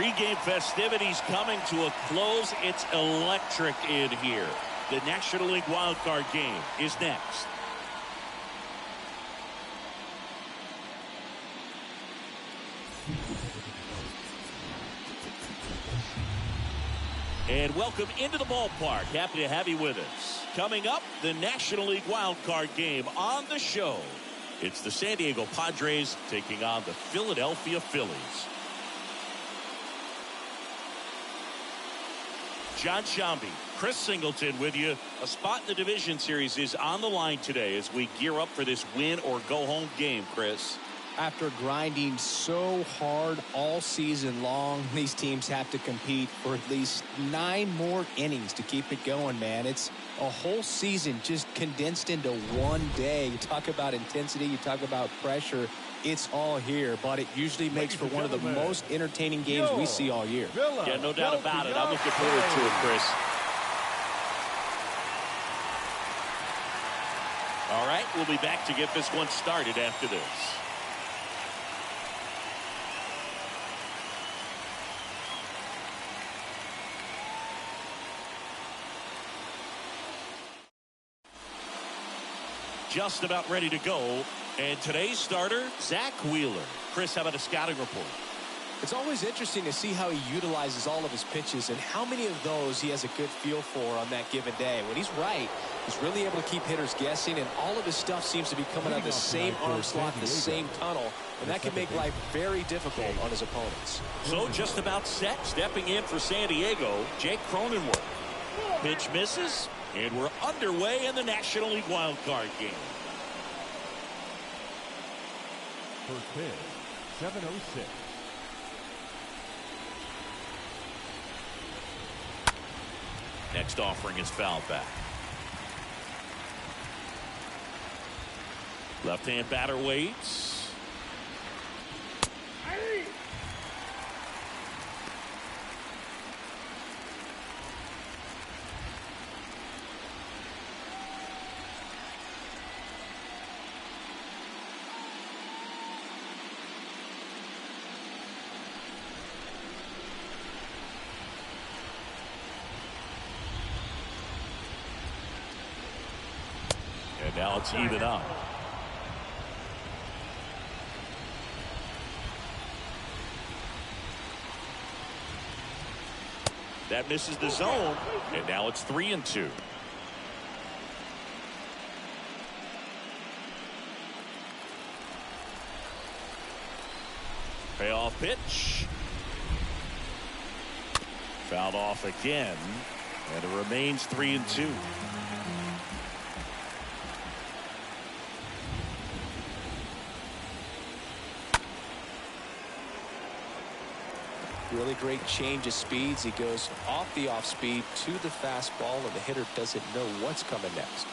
Pre-game festivities coming to a close. It's electric in here. The National League Wild Card game is next. And welcome into the ballpark. Happy to have you with us. Coming up, the National League Wild Card game on the show. It's the San Diego Padres taking on the Philadelphia Phillies. John Shambi, Chris Singleton with you. A spot in the division series is on the line today as we gear up for this win or go home game, Chris. After grinding so hard all season long, these teams have to compete for at least 9 more innings to keep it going, man. It's a whole season just condensed into one day. You talk about intensity, you talk about pressure. It's all here, but it usually makes for one of the most entertaining games we see all year. Yeah, no doubt about it. I'm looking forward to it, Chris. All right, we'll be back to get this one started after this. Just about ready to go. And today's starter, Zach Wheeler. Chris, how about a scouting report? It's always interesting to see how he utilizes all of his pitches and how many of those he has a good feel for on that given day. When he's right, he's really able to keep hitters guessing, and all of his stuff seems to be coming out of the same arm slot, the same tunnel, and that can make life very difficult on his opponents. So just about set. Stepping in for San Diego, Jake Cronenworth. Pitch misses, and we're underway in the National League Wild Card game. First pitch, 7:06. Next offering is fouled back. Left-hand batter waits. And now it's even up. That misses the zone, and now it's 3-2. Payoff pitch. Fouled off again, and it remains 3-2. Really great change of speeds. He goes off the off speed to the fastball, and the hitter doesn't know what's coming next.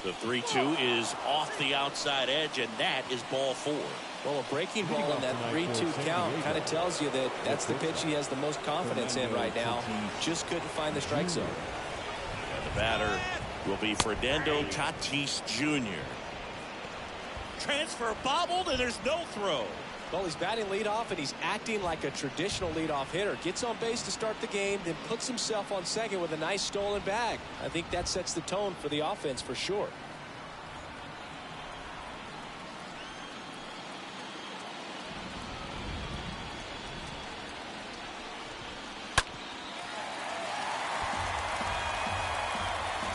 The 3-2 is off the outside edge, and that is ball 4. Well, a breaking ball in that 3-2 count kind of tells you that that's the pitch he has the most confidence in right now. Just couldn't find the strike zone. And the batter will be Fernando Tatis Jr. Transfer bobbled, and there's no throw. Well, he's batting leadoff, and he's acting like a traditional leadoff hitter. Gets on base to start the game, then puts himself on second with a nice stolen bag. I think that sets the tone for the offense for sure.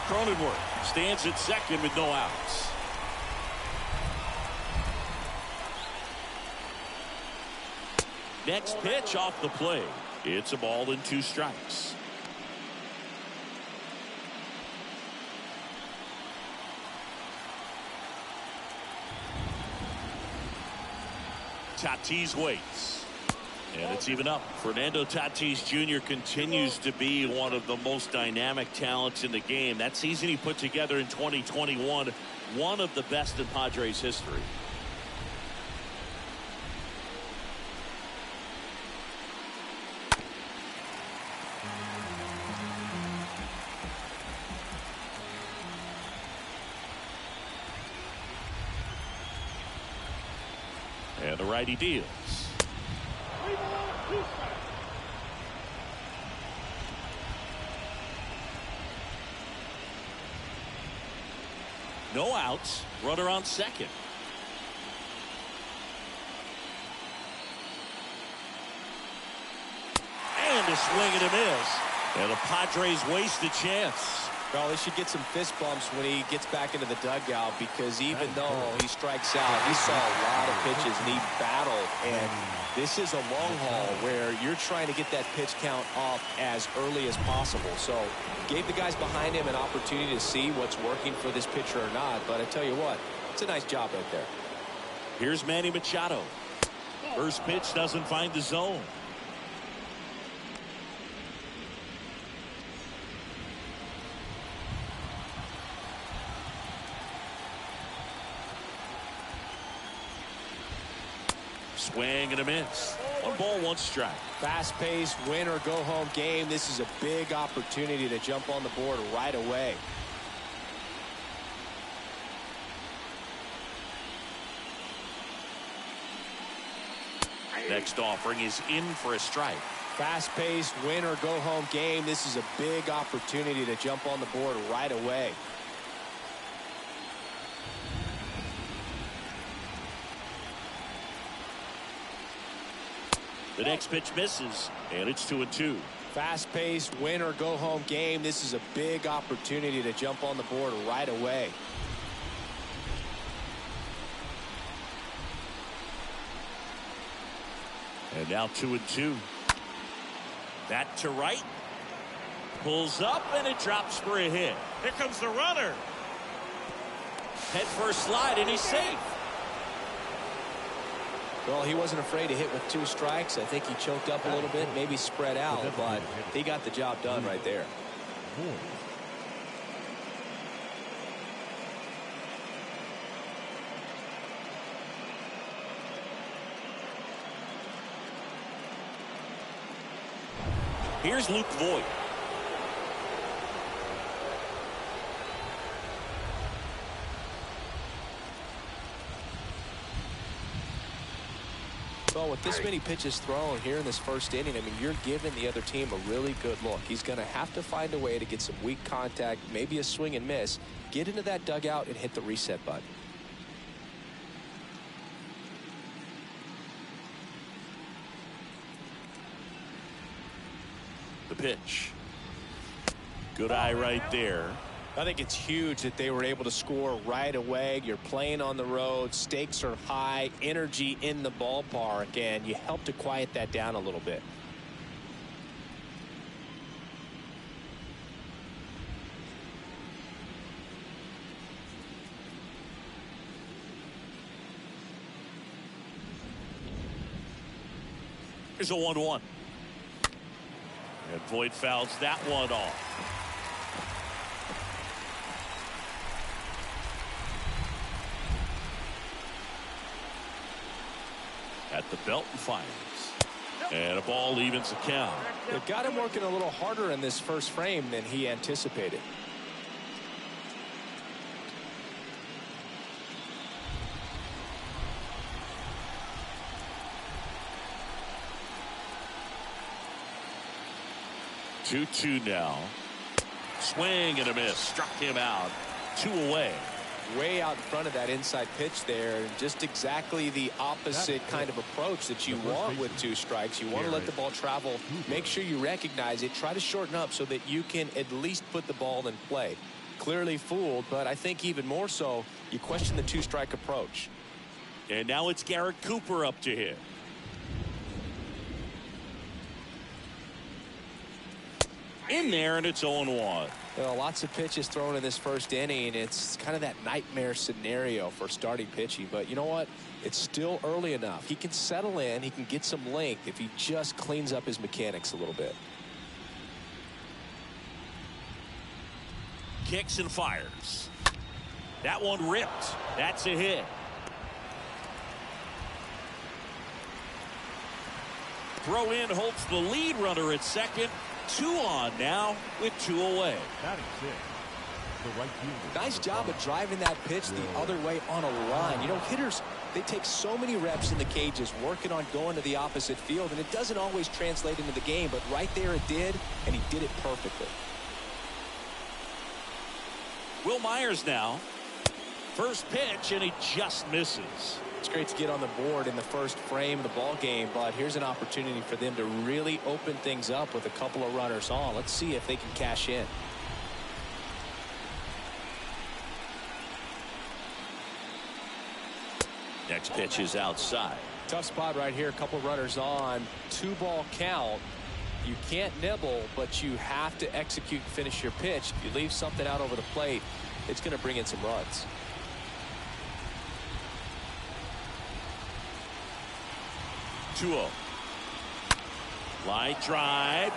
Cronenworth stands at second with no outs. Next pitch off the plate. It's a ball and 2 strikes. Tatis waits. And it's even up. Fernando Tatis Jr. continues to be one of the most dynamic talents in the game. That season he put together in 2021, one of the best in Padres history. And the righty deals. No outs. Runner on second. And a swing and a miss. And the Padres waste a chance. Well, they should get some fist bumps when he gets back into the dugout, because even though he strikes out, he saw a lot of pitches and he battled. And this is a long haul where you're trying to get that pitch count off as early as possible. So gave the guys behind him an opportunity to see what's working for this pitcher or not. But I tell you what, it's a nice job right there. Here's Manny Machado. First pitch doesn't find the zone. Swing and a miss. 1 ball, 1 strike. Fast-paced, win or go home game. This is a big opportunity to jump on the board right away. Next offering is in for a strike. Fast-paced, win or go home game. This is a big opportunity to jump on the board right away. The next pitch misses, and it's 2-2. Fast-paced, win or go home game. This is a big opportunity to jump on the board right away. And now 2-2. That to right. Pulls up, and it drops for a hit. Here comes the runner. Head first slide, and he's safe. Well, he wasn't afraid to hit with 2 strikes. I think he choked up a little bit, maybe spread out, but he got the job done right there. Here's Luke Voigt. Well, with this many pitches thrown here in this first inning, I mean, you're giving the other team a really good look. He's going to have to find a way to get some weak contact, maybe a swing and miss, get into that dugout and hit the reset button. The pitch. Good eye right there. I think it's huge that they were able to score right away. You're playing on the road. Stakes are high. Energy in the ballpark. And you help to quiet that down a little bit. Here's a 1-1. And Voigt fouls that one off. At the belt and fires. And a ball evens the count. They've got him working a little harder in this first frame than he anticipated. Two now. Swing and a miss. Struck him out. 2 away. Way out in front of that inside pitch there, and just exactly the opposite kind of approach that you want with 2 strikes. You want to let the ball travel, make sure you recognize it, try to shorten up so that you can at least put the ball in play. Clearly fooled, but I think even more so, you question the 2-strike approach. And now it's Garrett Cooper up to hit. In there, and it's 0-1. Well, lots of pitches thrown in this first inning. It's kind of that nightmare scenario for starting pitching. But you know what? It's still early enough. He can settle in. He can get some length if he just cleans up his mechanics a little bit. Kicks and fires. That one ripped. That's a hit. Throw in holds the lead runner at second. 2 on now with 2 away. Nice job of driving that pitch the other way on a line. You know, hitters, they take so many reps in the cages working on going to the opposite field, and it doesn't always translate into the game, but right there it did, and he did it perfectly. Will Myers now. First pitch, and he just misses. It's great to get on the board in the first frame of the ball game, but here's an opportunity for them to really open things up with a couple of runners on. Let's see if they can cash in. Next pitch is outside. Tough spot right here. A couple runners on. 2-ball count. You can't nibble, but you have to execute and finish your pitch. If you leave something out over the plate, it's going to bring in some runs. Two-0. Line drive.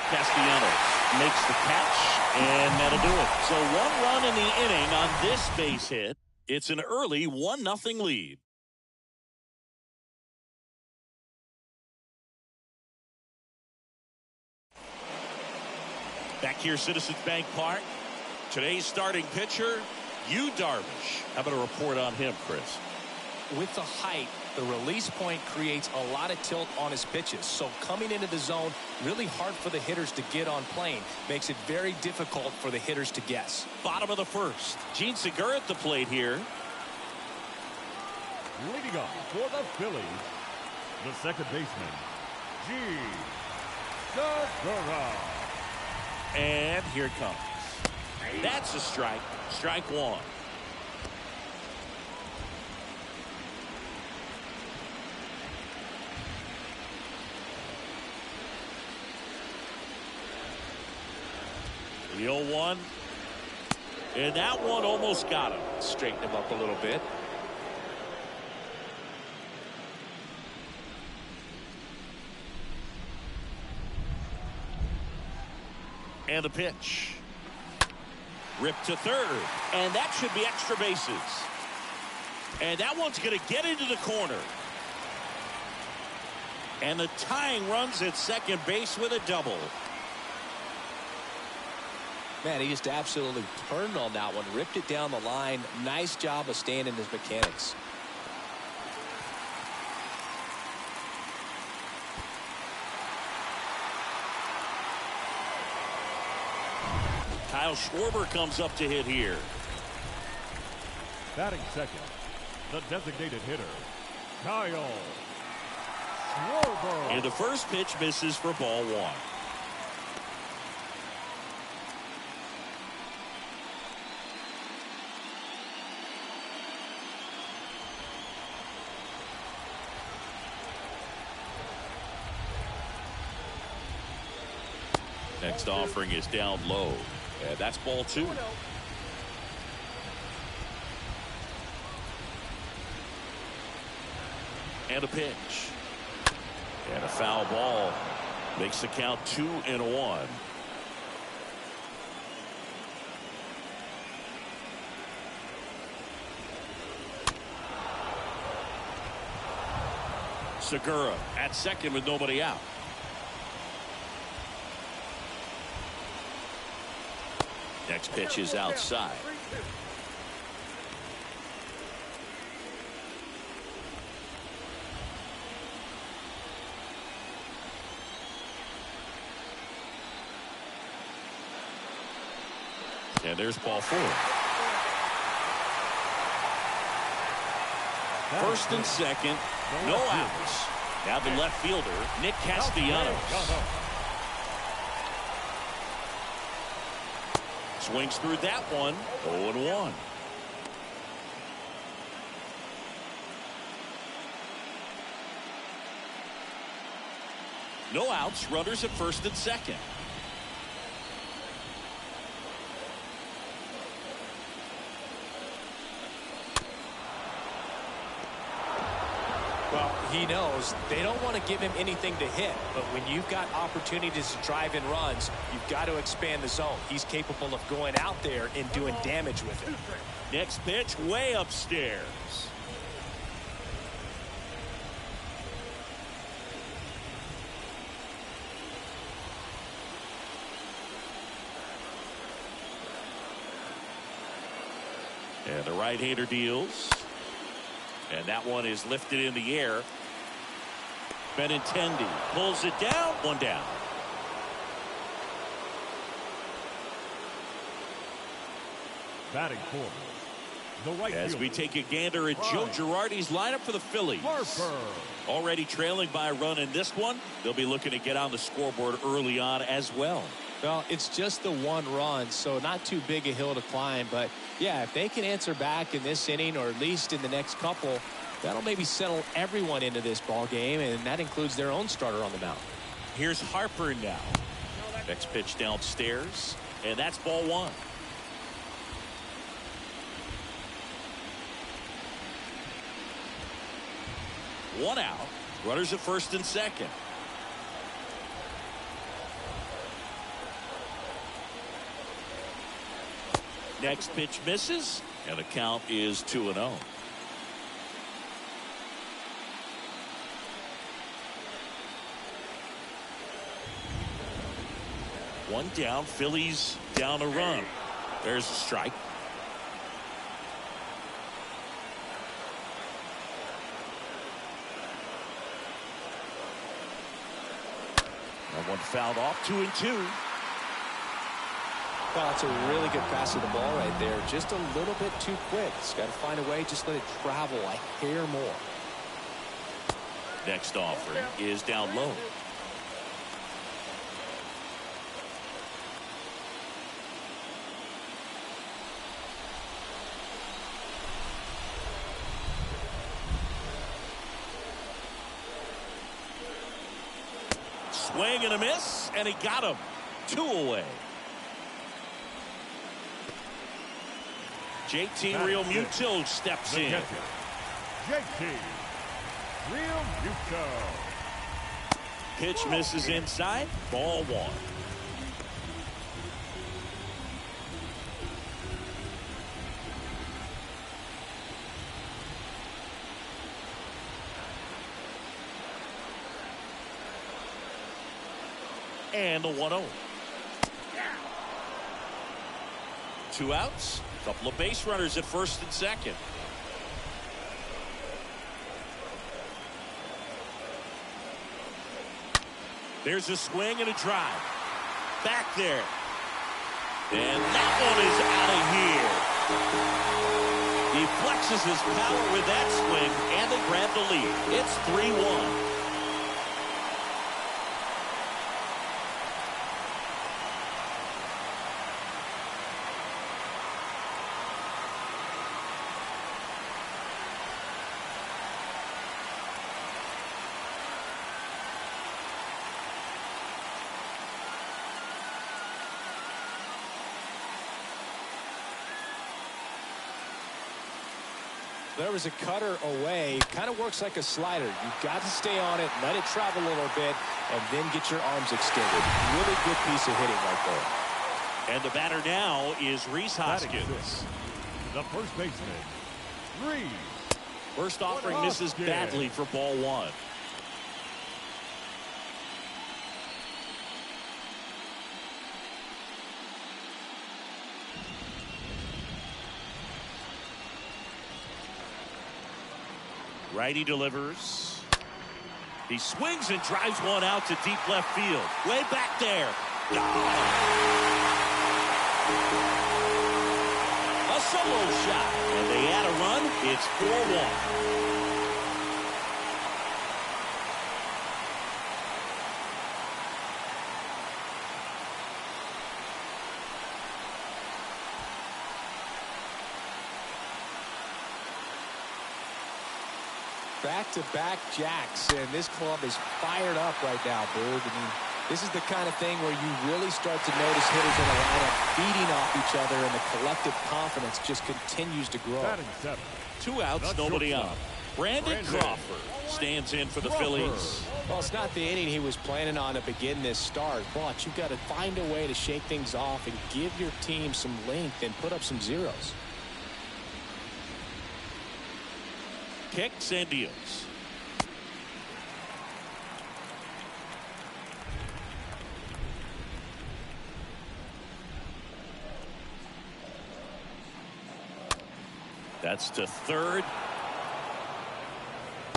Castellanos makes the catch, and that'll do it. So 1 run in the inning on this base hit. It's an early 1-0 lead. Back here, Citizens Bank Park. Today's starting pitcher, Yu Darvish. How about a report on him, Chris? With the height, the release point creates a lot of tilt on his pitches. So coming into the zone, really hard for the hitters to get on plane. Makes it very difficult for the hitters to guess. Bottom of the first. Gene Segura at the plate here. Leading off for the Phillies, the second baseman, Gene Segura. And here it comes. That's a strike. Strike 1. The 0-1. And that one almost got him. Straighten him up a little bit. And the pitch. Ripped to third. And that should be extra bases. And that one's going to get into the corner. And the tying runs at second base with a double. Man, he just absolutely turned on that one. Ripped it down the line. Nice job of staying in his mechanics. Kyle Schwarber comes up to hit here. Batting second, the designated hitter, Kyle Schwarber. And the first pitch misses for ball 1. Next offering is down low. And that's ball 2. And a pitch. And a foul ball. Makes the count 2-1. Segura at second with nobody out. Next pitch is outside. And there's ball 4. First and second, no outs. Now the left fielder, Nick Castellanos. Swings through that one. 0-1. No outs. Runners at first and second. Well, he knows they don't want to give him anything to hit, but when you've got opportunities to drive in runs, you've got to expand the zone. He's capable of going out there and doing damage with it. Next pitch way upstairs. And the right-hander deals. And that one is lifted in the air. Benintendi pulls it down. One down. Batting fourth, The right As we fielder, take a gander at Joe Girardi's lineup for the Phillies. Harper. Already trailing by a run in this one. They'll be looking to get on the scoreboard early on as well. Well, it's just the one run, so not too big a hill to climb. But, yeah, if they can answer back in this inning or at least in the next couple, that'll maybe settle everyone into this ball game, and that includes their own starter on the mound. Here's Harper now. Next pitch downstairs, and that's ball one. One out. Runners at first and second. Next pitch misses, and the count is 2-0. One down, Phillies down a run. There's a strike. That one fouled off, 2-2. Well, it's a really good pass of the ball right there. Just a little bit too quick. It's got to find a way. Just let it travel a hair more. Next offering is down low. Swing and a miss, and he got him. 2 away. JT Realmuto steps in. JT Realmuto. Pitch misses inside. Ball one. And a 1-0. 2 outs. Couple of base runners at first and second. There's a swing and a drive. Back there. And that one is out of here. He flexes his power with that swing, and they grab the lead. It's 3-1. There was a cutter away. Kind of works like a slider. You've got to stay on it, let it travel a little bit, and then get your arms extended. Really good piece of hitting right there. And the batter now is Rhys Hoskins. The first baseman, Rhys. First offering misses badly for ball one. Righty delivers. He swings and drives one out to deep left field. Way back there. Gone. A solo shot. And they add a run. It's 4-1. Back-to-back jacks, and this club is fired up right now, Boog. I mean, this is the kind of thing where you really start to notice hitters in the lineup feeding off each other, and the collective confidence just continues to grow. 2 outs, nobody out. Brandon Crawford stands in for the Phillies. Well, it's not the inning he was planning on to begin this start, but you've got to find a way to shake things off and give your team some length and put up some zeros. Kicks and deals. That's to third.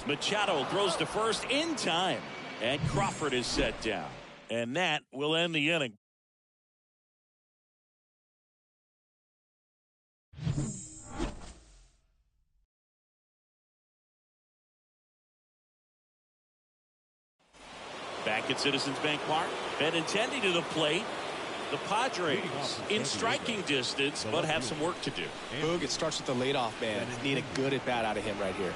Machado throws to first in time, and Crawford is set down, and that will end the inning. Back at Citizens Bank Park. Benintendi to the plate. The Padres in striking distance, but have some work to do. Boog, it starts with the leadoff man. Need a good at bat out of him right here.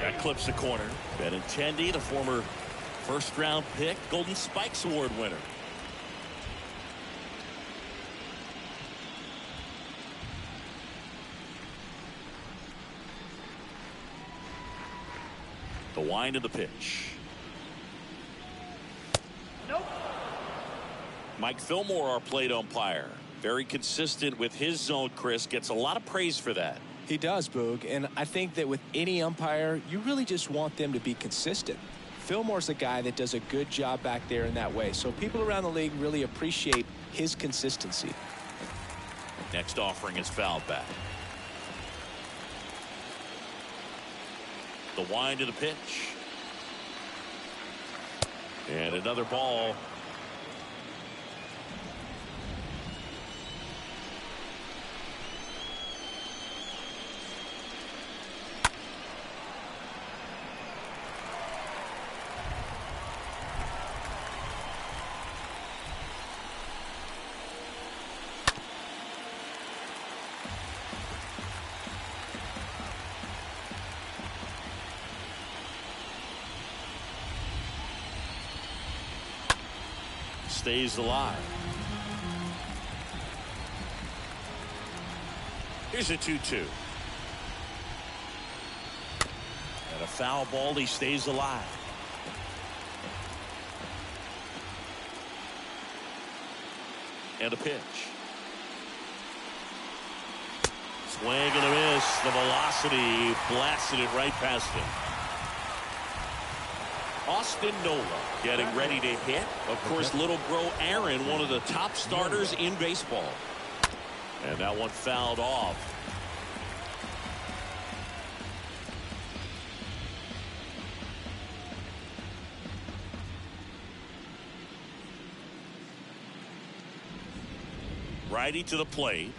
That clips the corner. Benintendi, the former first-round pick, Golden Spikes Award winner. The wind of the pitch. Nope. Mike Fillmore, our plate umpire. Very consistent with his zone, Chris. Gets a lot of praise for that. He does, Boog. And I think that with any umpire, you really just want them to be consistent. Fillmore's the guy that does a good job back there in that way. So people around the league really appreciate his consistency. Next offering is fouled back. The wind of the pitch. And another ball. Stays alive. Here's a 2-2. And a foul ball. He stays alive. And a pitch. Swing and a miss. The velocity blasted it right past him. Austin Nola getting ready to hit. Of course, little bro Aaron, one of the top starters in baseball. And that one fouled off. Righty to the plate.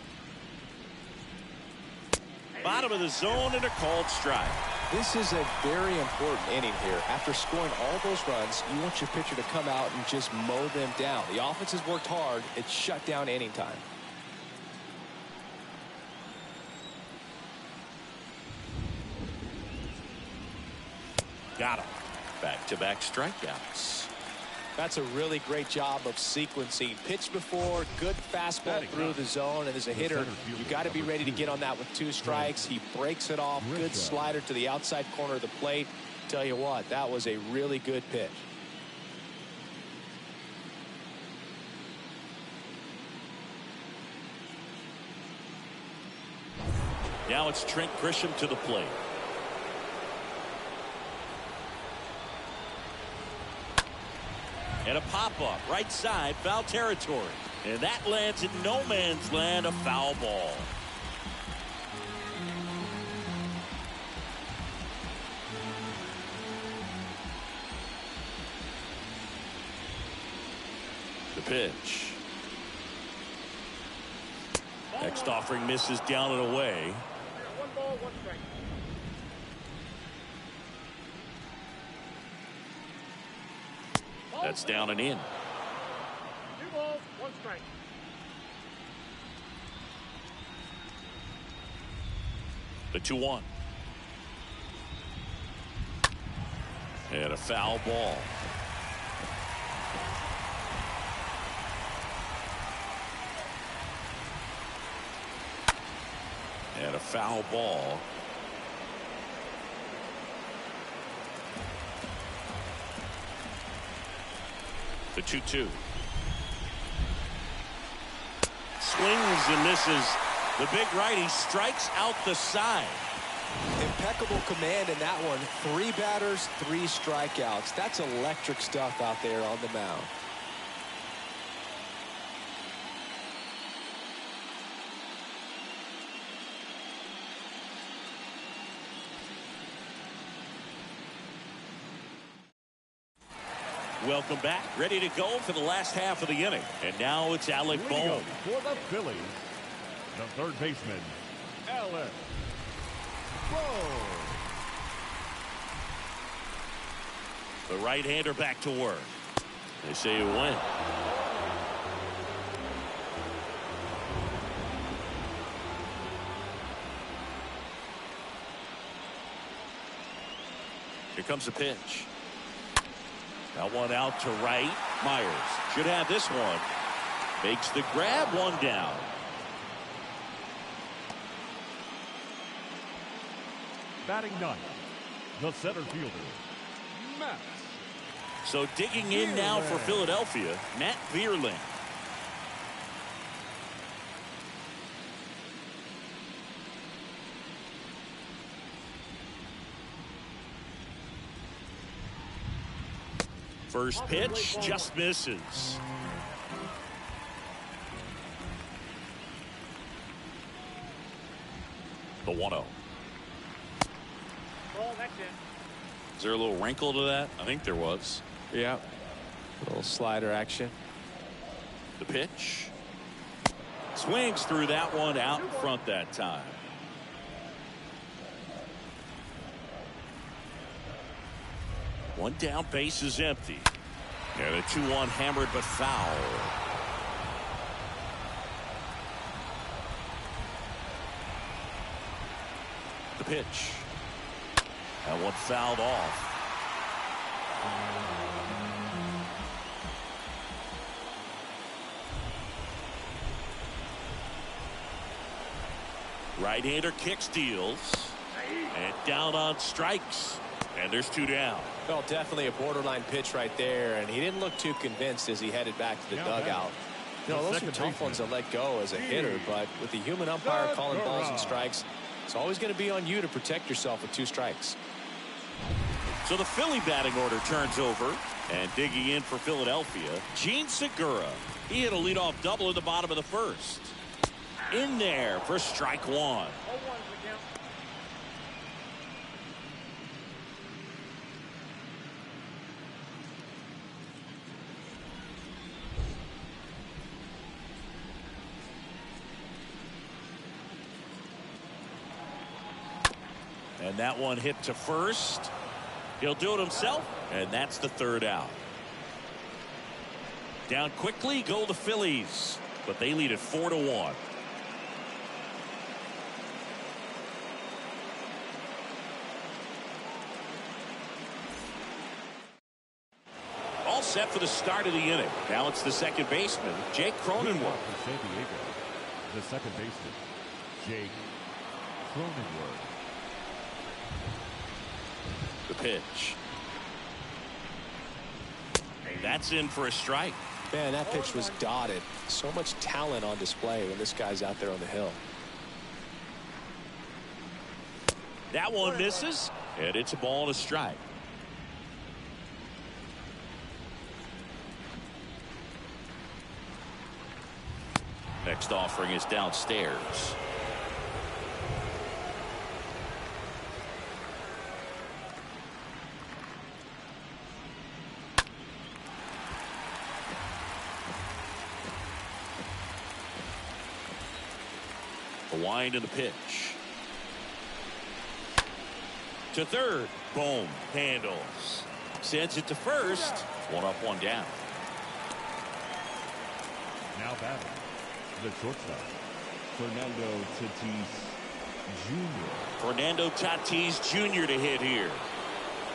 Bottom of the zone and a called strike. This is a very important inning here. After scoring all those runs, you want your pitcher to come out and just mow them down. The offense has worked hard. It's shut down inning time. Got him. Back-to-back strikeouts. That's a really great job of sequencing. Pitch before, good fastball through the zone, and as a hitter, you got to be ready to get on that with 2 strikes. He breaks it off. Good slider to the outside corner of the plate. Tell you what, that was a really good pitch. Now it's Trent Grisham to the plate. And a pop-up, right side, foul territory. And that lands in no man's land, a foul ball. The pitch. Next offering misses down and away. 1 ball, 1 strike. That's down and in. 2 balls, 1 strike. The 2-1. And a foul ball. And a foul ball. The 2-2. Swings and misses. The big righty strikes out the side. Impeccable command in that one. 3 batters, 3 strikeouts. That's electric stuff out there on the mound. Welcome back. Ready to go for the last half of the inning. And now it's Alec Bohm. For the Phillies, the third baseman, Alec Bohm. The right-hander back to work. They say you win. Here comes the pitch. That one out to right. Myers should have this one. Makes the grab, one down. Batting ninth, the center fielder, Matt. So digging in now for Philadelphia, Matt Vierling. First pitch just misses. The 1-0. Ball, that's it. Is there a little wrinkle to that? I think there was. Yeah. A little slider action. The pitch. Swings through that one out in front that time. One down, base is empty. And a 2-1 hammered but foul. The pitch. That one fouled off. Right-hander kick steals. And down on strikes. And there's 2 down. Well, definitely a borderline pitch right there, and he didn't look too convinced as he headed back to the dugout. You know, those are tough ones to let go as a hitter, but with the human umpire calling balls and strikes, it's always going to be on you to protect yourself with 2 strikes. So the Philly batting order turns over, and digging in for Philadelphia, Gene Segura. He hit a leadoff double in the bottom of the first. In there for strike 1. 0-1 the count. And that one hit to first. He'll do it himself, and that's the 3rd out. Down quickly go the Phillies, but they lead it 4-1. All set for the start of the inning. Now it's the second baseman, Jake Cronenworth. For San Diego, the second baseman, Jake Cronenworth. The pitch. That's in for a strike. Man, that pitch was dotted. So much talent on display when this guy's out there on the hill. That one misses, and it's a ball and a strike. Next offering is downstairs. The wind and the pitch. To third. Boom. Handles. Sends it to first. 1 up, 1 down. Now batting, the shortstop, Fernando Tatis Jr. Fernando Tatis Jr. to hit here.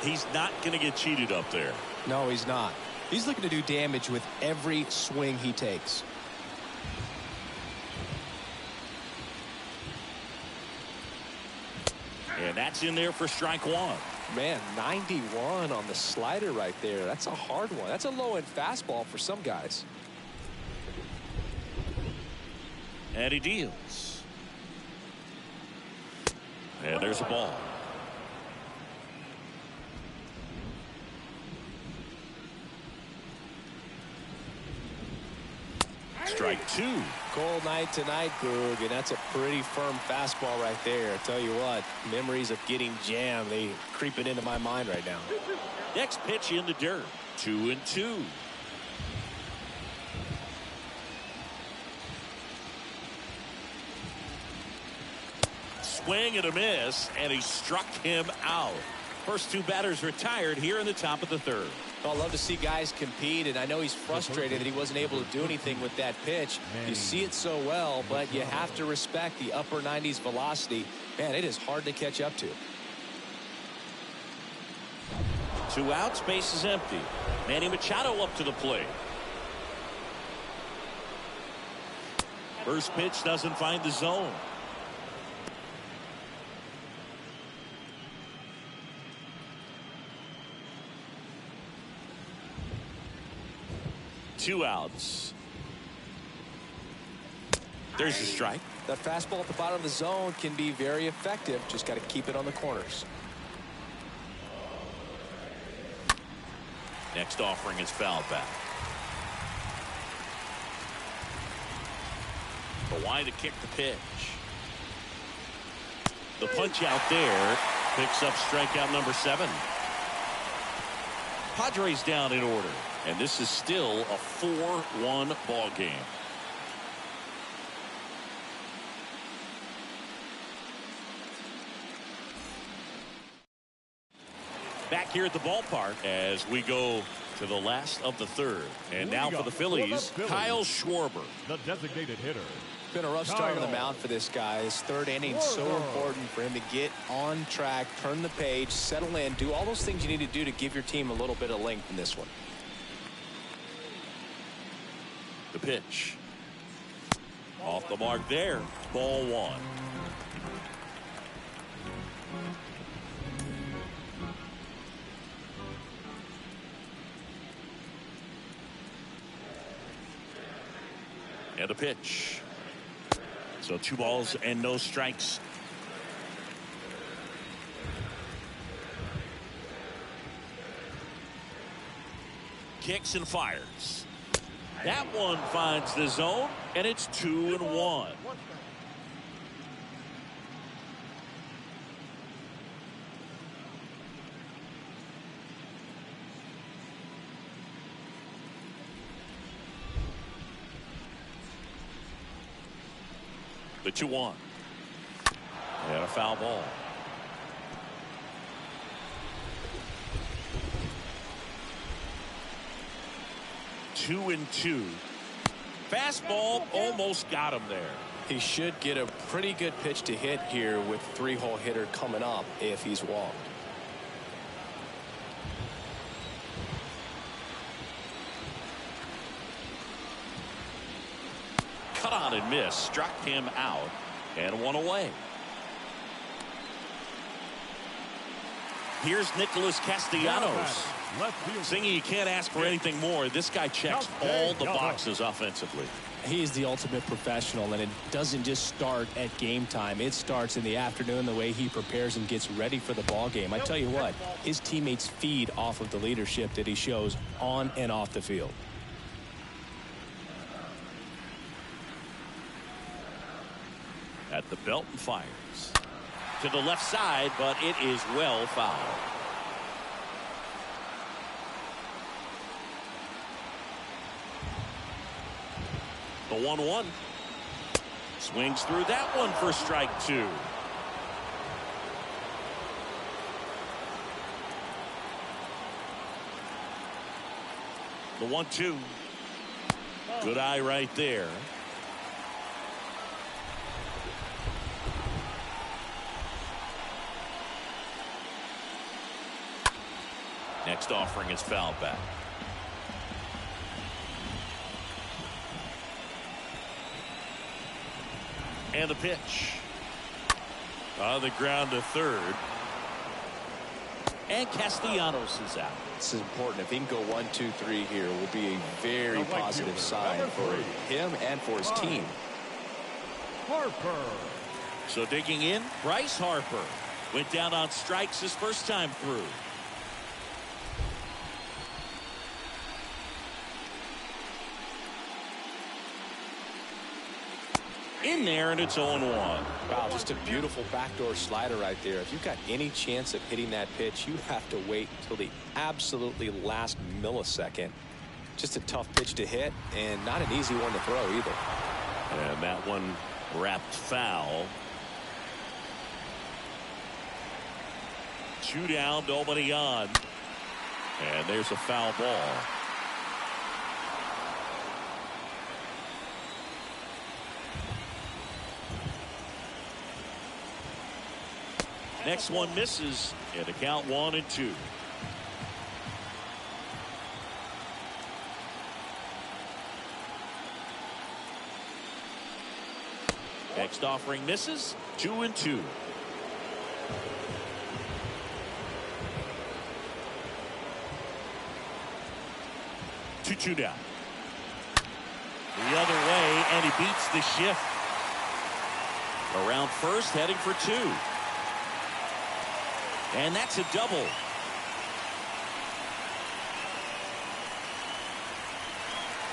He's not going to get cheated up there. No, he's not. He's looking to do damage with every swing he takes. And that's in there for strike 1. Man, 91 on the slider right there. That's a hard one. That's a low-end fastball for some guys. And he deals. And there's a ball. Strike 2. Cold night tonight, Boog, and that's a pretty firm fastball right there. I tell you what, memories of getting jammed, they creeping into my mind right now. Next pitch in the dirt. 2-2. Swing and a miss, and he struck him out. First two batters retired here in the top of the third. Well, I love to see guys compete, and I know he's frustrated that he wasn't able to do anything with that pitch. You see it so well, but you have to respect the upper 90s velocity. Man, it is hard to catch up to. 2 outs, base is empty. Manny Machado up to the plate. First pitch doesn't find the zone. Two outs. There's a strike. That fastball at the bottom of the zone can be very effective. Just got to keep it on the corners. Next offering is fouled back. The line to kick the pitch. The punch out there picks up strikeout number 7. Padres down in order, and this is still a 4-1 ball game. Back here at the ballpark as we go to the last of the third. And now for the Phillies, Kyle Schwarber. The designated hitter. Been a rough start on the mound for this guy. His third inning so important for him to get on track, turn the page, settle in, do all those things you need to do to give your team a little bit of length in this one. The pitch. Off the mark there. Ball 1. And a pitch. So 2 balls and no strikes. Kicks and fires. That one finds the zone, and it's 2-1. The 2-1. And a foul ball. Two and 2. Fastball almost got him there. He should get a pretty good pitch to hit here with 3-hole hitter coming up if he's walked. Cut on and miss. Struck him out and 1 away. Here's Nicholas Castellanos. Singy, you can't ask for anything more. This guy checks all the boxes offensively. He is the ultimate professional, and it doesn't just start at game time. It starts in the afternoon, the way he prepares and gets ready for the ball game. I tell you what, his teammates feed off of the leadership that he shows on and off the field. At the belt and fires. To the left side, but it is well fouled. The 1-1. Swings through that one for strike 2. The 1-2. Good eye right there. Next offering is fouled back. And the pitch. On the ground to third. And Castellanos is out. This is important. If he can go 1, 2, 3 here, will be a very positive sign for him and for his team. Harper. So digging in, Bryce Harper. Went down on strikes his first time through. In there, and it's 0-1. Wow, just a beautiful backdoor slider right there. If you've got any chance of hitting that pitch, you have to wait until the absolutely last millisecond. Just a tough pitch to hit, and not an easy one to throw either. And that one wrapped foul. 2 down, nobody on. And there's a foul ball. Next one misses, and the count 1-2. Next offering misses, 2-2. Two down. The other way, and he beats the shift. Around first, heading for 2. And that's a double.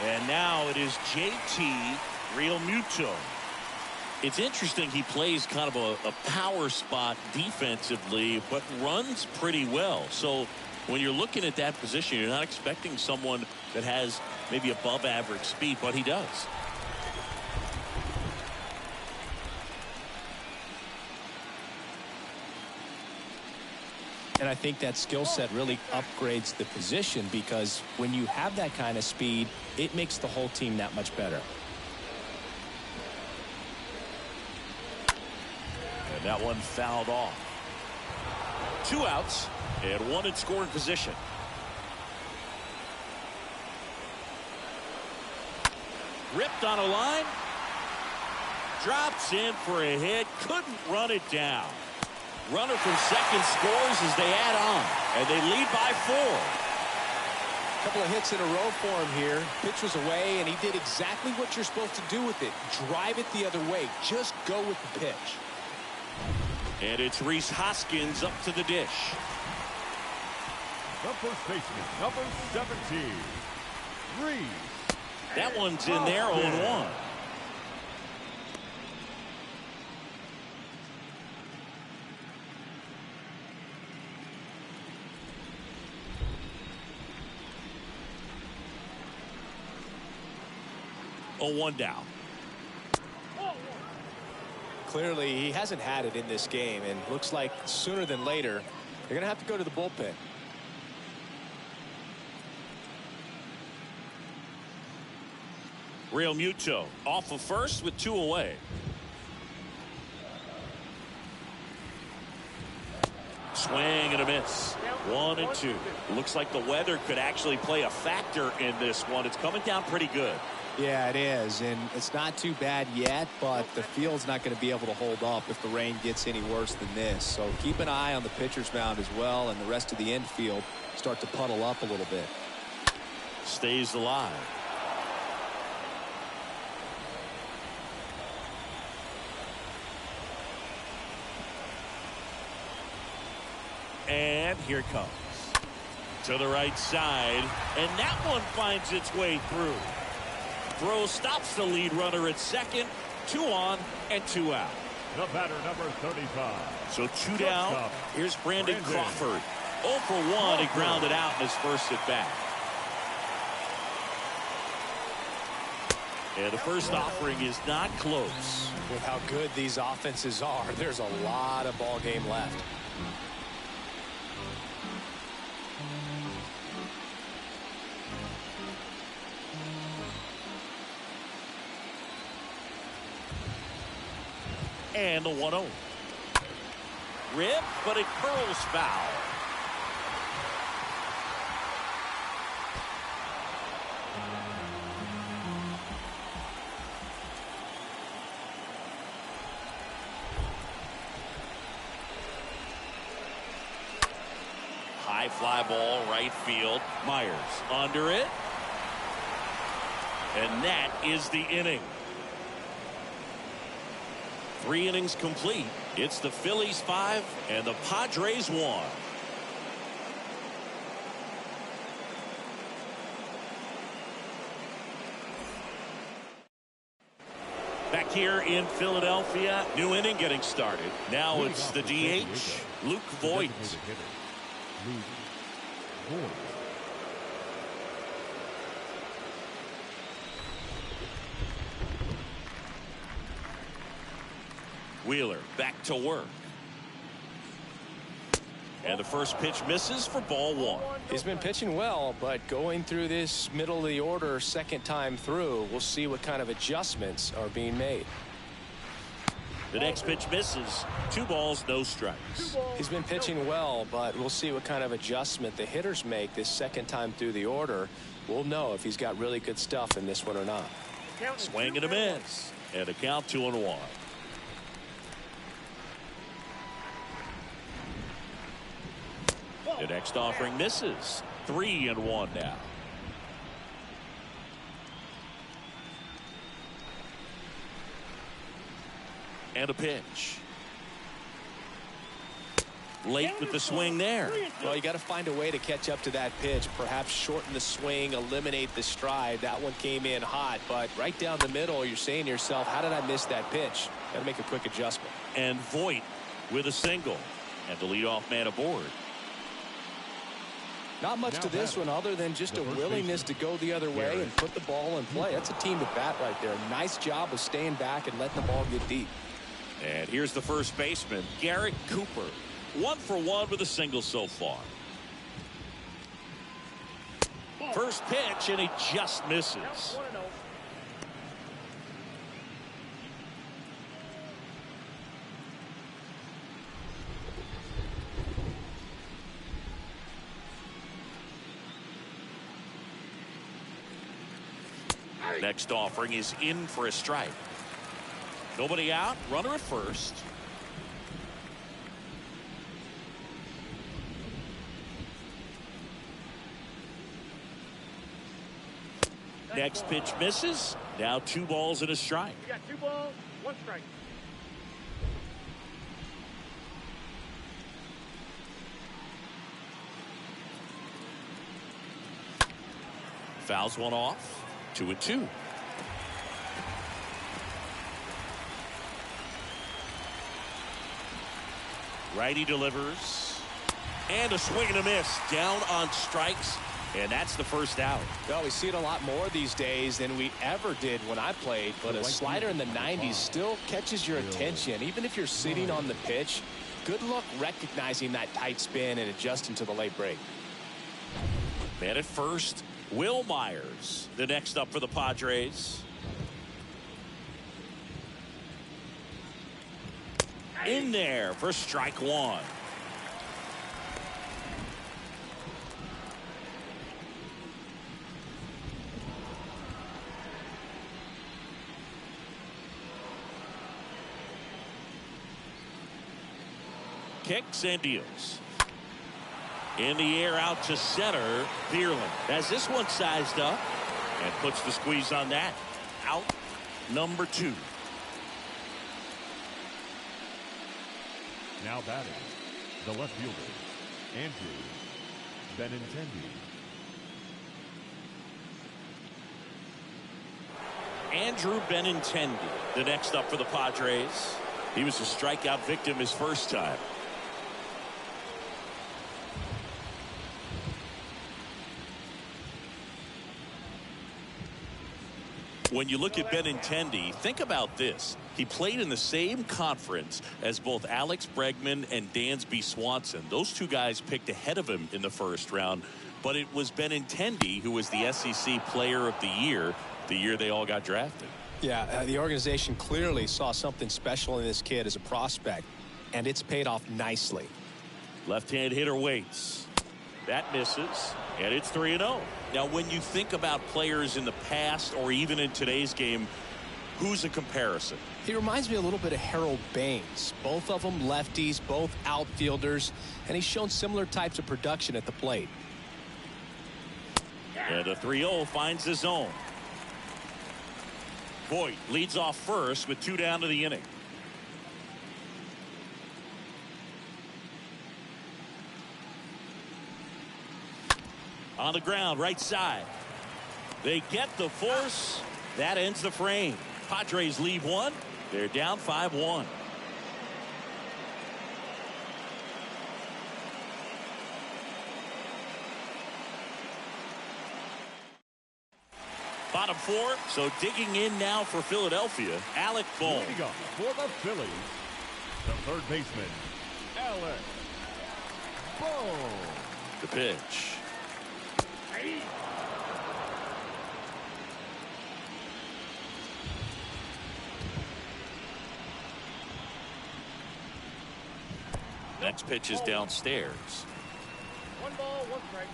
And now it is JT Realmuto. It's interesting, he plays kind of a power spot defensively, but runs pretty well. So when you're looking at that position, you're not expecting someone that has maybe above average speed, but he does. And I think that skill set really upgrades the position, because when you have that kind of speed, it makes the whole team that much better. And that one fouled off. 2 outs and 1 in scoring position. Ripped on a line. Drops in for a hit. Couldn't run it down. Runner from second scores as they add on. And they lead by 4. A couple of hits in a row for him here. Pitch was away, and he did exactly what you're supposed to do with it. Drive it the other way. Just go with the pitch. And it's Rhys Hoskins up to the dish. The first baseman, number 17, Rhys. That one's in there, 0-1. Oh, 1 down. Clearly, he hasn't had it in this game, and looks like sooner than later, they're going to have to go to the bullpen. Realmuto off of first with 2 away. Swing and a miss. 1-2. Looks like the weather could actually play a factor in this one. It's coming down pretty good. Yeah, it is, and it's not too bad yet, but the field's not going to be able to hold up if the rain gets any worse than this. So keep an eye on the pitcher's mound as well, and the rest of the infield start to puddle up a little bit. Stays alive. And here it comes. To the right side, and that one finds its way through. Throw stops the lead runner at second. 2 on and 2 out. The batter, number 35. So 2 down. Here's Brandon Crawford. 0 for 1. He grounded out in his first at bat. And the first offering is not close. With how good these offenses are, there's a lot of ball game left. And the 1-0. Rip, but it curls foul. High fly ball, right field. Myers under it. And that is the inning. 3 innings complete. It's the Phillies 5 and the Padres 1. Back here in Philadelphia, new inning getting started. Now it's the DH, Luke Voigt. Wheeler back to work. And the first pitch misses for ball one. He's been pitching well, but going through this middle of the order second time through, we'll see what kind of adjustments are being made. The next pitch misses. 2 balls, no strikes. He's been pitching well, but we'll see what kind of adjustment the hitters make this second time through the order. We'll know if he's got really good stuff in this one or not. Swing and a miss. And a count 2-1. The next offering misses. 3-1 now. And a pitch. Late with the swing there. Well, you got to find a way to catch up to that pitch. Perhaps shorten the swing, eliminate the stride. That one came in hot, but right down the middle, you're saying to yourself, how did I miss that pitch? Got to make a quick adjustment. And Voit with a single. And the leadoff man aboard. Not much to this one other than just a willingness to go the other way and put the ball in play. That's a team to bat right there. Nice job of staying back and letting the ball get deep. And here's the first baseman, Garrett Cooper. 1 for 1 with a single so far. First pitch, and he just misses. Next offering is in for a strike. Nobody out, runner at first. Next pitch misses. Now 2 balls and a strike. You got 2 balls, 1 strike. Fouls one off. 2-2. Righty delivers. And a swing and a miss. Down on strikes. And that's the first out. Well, we see it a lot more these days than we ever did when I played, but a slider in the 90s still catches your attention. Even if you're sitting on the pitch, good luck recognizing that tight spin and adjusting to the late break. Man at first, Will Myers, the next up for the Padres. In there for strike 1. Kicks and deals. In the air out to center. Bierlin has this one sized up and puts the squeeze on that. Out number 2. Now batting, the left fielder, Andrew Benintendi. Andrew Benintendi, the next up for the Padres. He was a strikeout victim his first time. When you look at Benintendi, think about this. He played in the same conference as both Alex Bregman and Dansby Swanson. Those 2 guys picked ahead of him in the first round, but it was Benintendi who was the SEC Player of the Year the year they all got drafted. Yeah, the organization clearly saw something special in this kid as a prospect, and it's paid off nicely. Left-hand hitter waits. That misses, and it's 3-0. Now, when you think about players in the past or even in today's game, who's a comparison? He reminds me a little bit of Harold Baines. Both of them lefties, both outfielders, and he's shown similar types of production at the plate. And a 3-0 finds the zone. Voit leads off first with 2 down to the inning. On the ground, right side. They get the force. That ends the frame. Padres leave 1. They're down 5-1. Bottom 4. So digging in now for Philadelphia, Alec Bohm. Leading up for the Phillies, the third baseman, Alec Ball. The pitch. Next pitch is downstairs. 1 ball, 1 strike.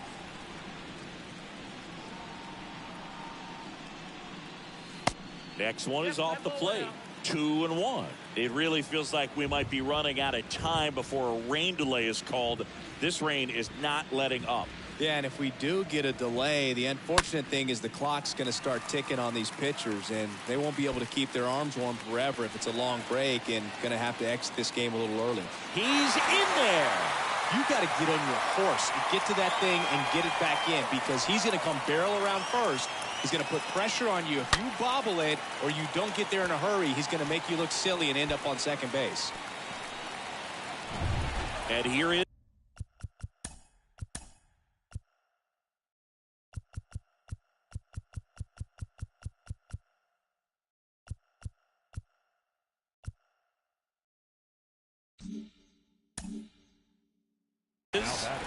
Next one is off the plate. 2-1. It really feels like we might be running out of time before a rain delay is called. This rain is not letting up. Yeah, and if we do get a delay, the unfortunate thing is the clock's going to start ticking on these pitchers, and they won't be able to keep their arms warm forever if it's a long break, and going to have to exit this game a little early. He's in there. You got to get on your horse and get to that thing and get it back in, because he's going to come barrel around first. He's going to put pressure on you. If you bobble it or you don't get there in a hurry, he's going to make you look silly and end up on second base. And here is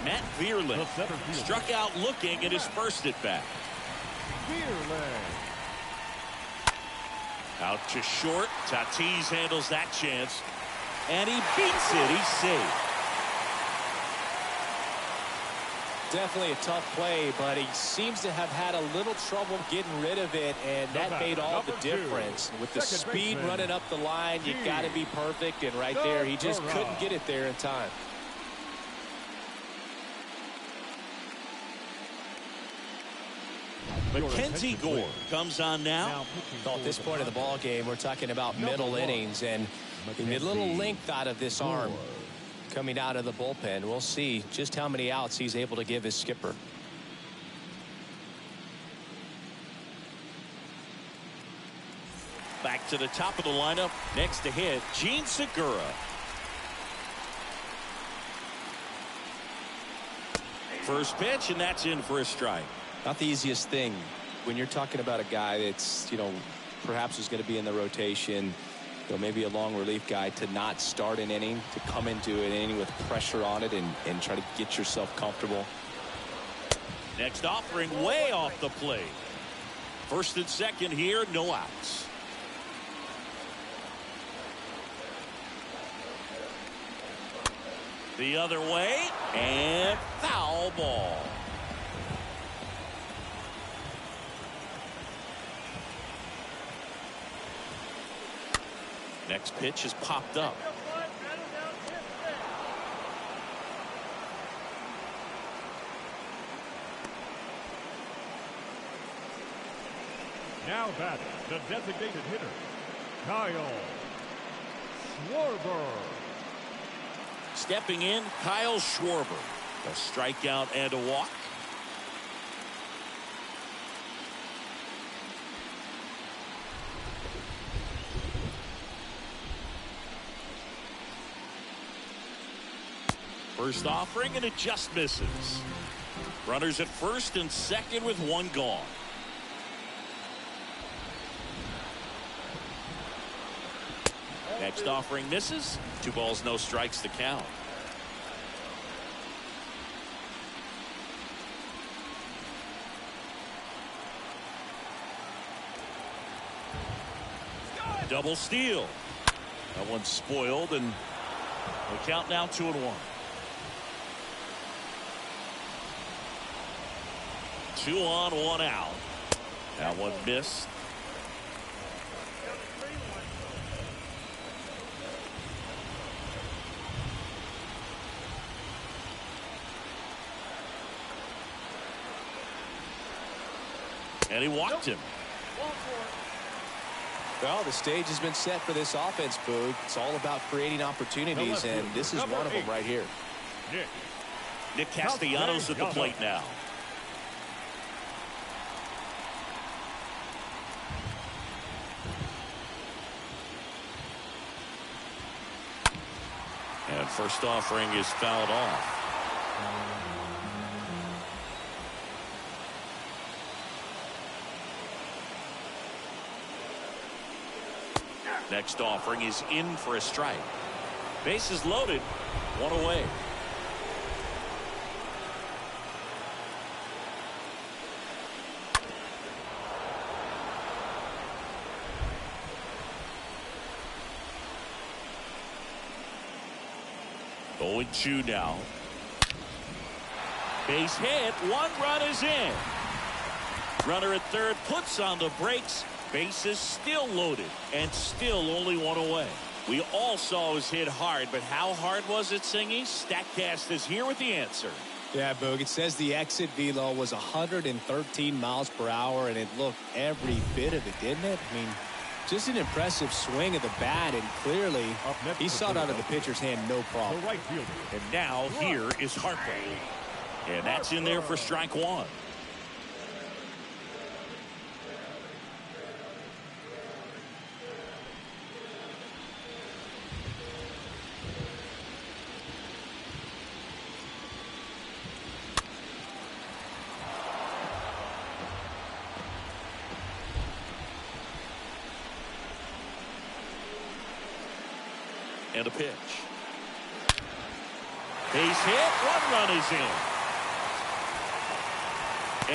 Matt Vierling. Struck out looking at his first at bat. Out to short. Tatis handles that chance. And he beats it. He's safe. Definitely a tough play, but he seems to have had a little trouble getting rid of it, and that made all the difference. With the speed running up the line, you got to be perfect, and right there, he just couldn't get it there in time. Mackenzie Gore comes on now. At this point of the ball game, we're talking about middle innings, and you get a little length out of this arm coming out of the bullpen. We'll see just how many outs he's able to give his skipper. Back to the top of the lineup. Next to hit, Gene Segura. First pitch, and that's in for a strike. Not the easiest thing when you're talking about a guy that's, perhaps is going to be in the rotation, maybe a long relief guy, to not start an inning, to come into an inning with pressure on it and try to get yourself comfortable. Next offering way off the plate. First and second here, no outs. The other way, and foul ball. Next pitch is popped up. Now batting, the designated hitter, Kyle Schwarber. Stepping in, Kyle Schwarber. A strikeout and a walk. First offering, and it just misses. Runners at first and second with one gone. Next offering misses. 2 balls, no strikes to count. Double steal. That one's spoiled, and we count now 2-1. 2 on, 1 out. That one missed. And he walked him. Well, the stage has been set for this offense, Boog. It's all about creating opportunities, and this is one of them right here. Nick Castellanos at the plate now. And first offering is fouled off. Next offering is in for a strike. Bases loaded, 1 away. 0-2 now. Base hit. 1 run is in. Runner at third puts on the brakes. Bases still loaded and still only 1 away. We all saw his hit hard, but how hard was it, Singy? StatCast is here with the answer. Yeah, Boog, it says the exit velo was 113 miles per hour, and it looked every bit of it, didn't it? I mean, just an impressive swing of the bat, and clearly he saw it out of the pitcher's hand, no problem. The right fielder. And now here is Harper. And that's in there for strike 1. And a pitch. Base hit. 1 run is in.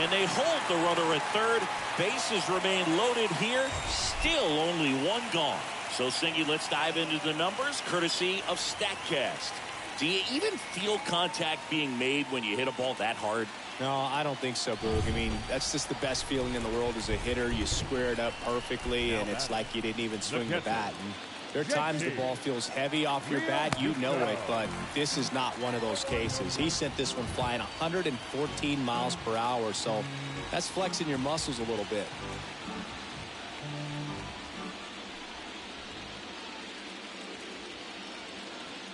And they hold the runner at third. Bases remain loaded here. Still only 1 gone. So, Singy, let's dive into the numbers courtesy of StatCast. Do you even feel contact being made when you hit a ball that hard? No, I don't think so, Boog. I mean, that's just the best feeling in the world as a hitter. You square it up perfectly, and it's like you didn't even swing the bat. And there are times the ball feels heavy off your bat, you know it, but this is not one of those cases. He sent this one flying 114 miles per hour, so that's flexing your muscles a little bit.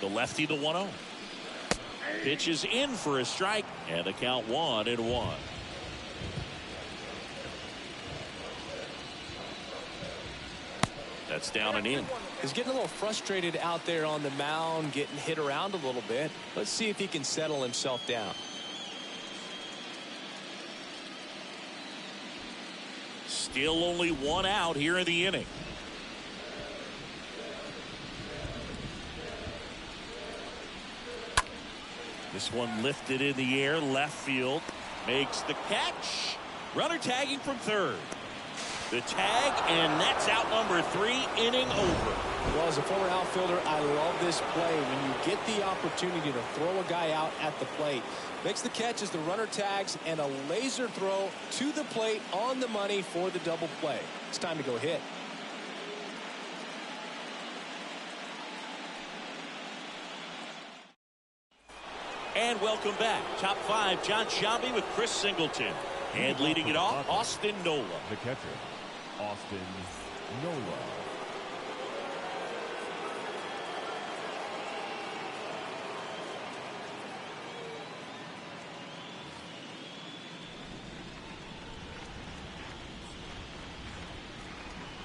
The lefty, the 1-0. Pitch is in for a strike, and the count 1-1. That's down and in. He's getting a little frustrated out there on the mound, getting hit around a little bit. Let's see if he can settle himself down. Still only 1 out here in the inning. This one lifted in the air, left field, makes the catch. Runner tagging from third. The tag, and that's out number 3, inning over. Well, as a former outfielder, I love this play. When you get the opportunity to throw a guy out at the plate, makes the catch as the runner tags, and a laser throw to the plate on the money for the double play. It's time to go hit. And welcome back. Top 5, John Sciambi with Chris Singleton. And leading it off, Austin Nola. The catcher, Austin Nola.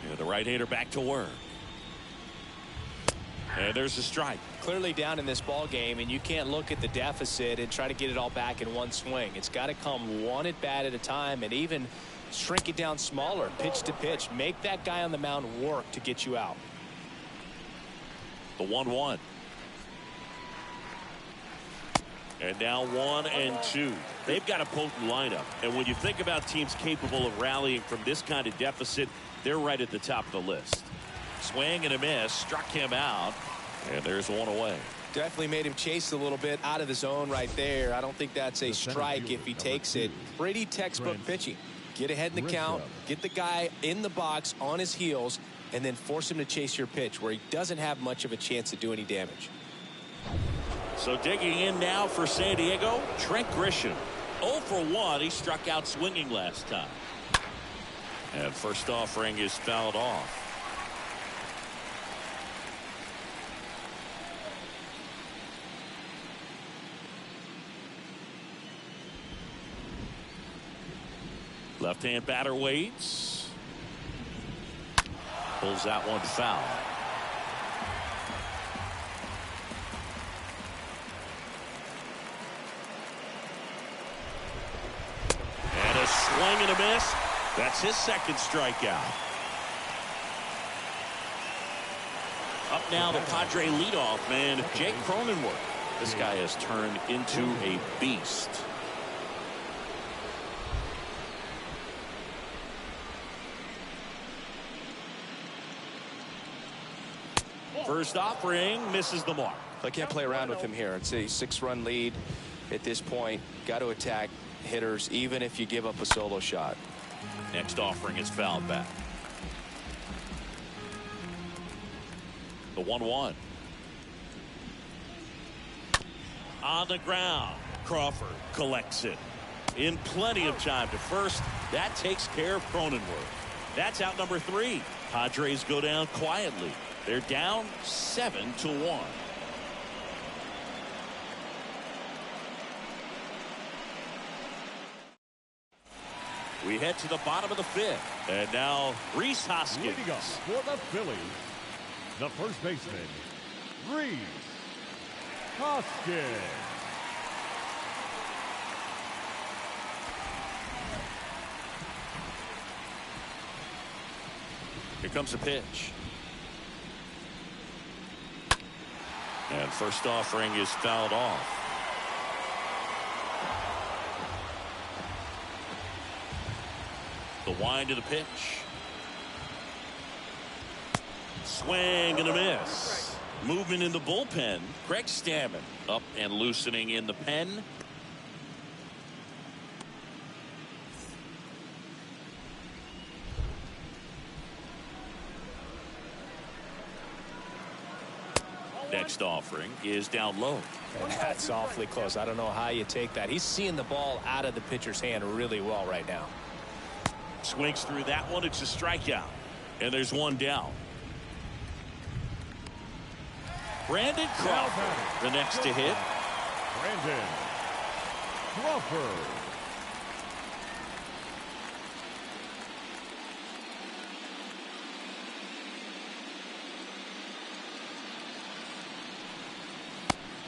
Yeah, the right-hander back to work. And there's a strike. Clearly down in this ball game, and you can't look at the deficit and try to get it all back in one swing. It's got to come one at bat at a time, and even shrink it down smaller, pitch to pitch. Make that guy on the mound work to get you out. The 1-1. And now 1-2. They've got a potent lineup. And when you think about teams capable of rallying from this kind of deficit, they're right at the top of the list. Swing and a miss, struck him out, and there's 1 away. Definitely made him chase a little bit out of the zone right there. I don't think that's a strike if he takes it. Pretty textbook pitching. Get ahead in the count, get the guy in the box on his heels, and then force him to chase your pitch where he doesn't have much of a chance to do any damage. So digging in now for San Diego, Trent Grisham. 0 for 1. He struck out swinging last time. And first offering is fouled off. Left-hand batter waits. Pulls that one foul. And a swing and a miss. That's his second strikeout. Up now the Padre leadoff man, Jake Cronenworth. This guy has turned into a beast. First offering misses the mark. I can't play around with him here. It's a 6-run lead at this point. Got to attack hitters even if you give up a solo shot. Next offering is fouled back. The 1-1. On the ground. Crawford collects it. In plenty of time to first. That takes care of Cronenworth. That's out number 3. Padres go down quietly. They're down 7-1. We head to the bottom of the 5th. And now Rhys Hoskins. Leading up for the Phillies, the first baseman, Rhys Hoskins. Here comes a pitch. And first offering is fouled off. The wind of the pitch. Swing and a miss. Movement in the bullpen. Craig Stammen up and loosening in the pen. Next offering is down low. And that's awfully close. I don't know how you take that. He's seeing the ball out of the pitcher's hand really well right now. Swings through that one. It's a strikeout. And there's one down. Brandon Crawford, the next to hit. Brandon Crawford.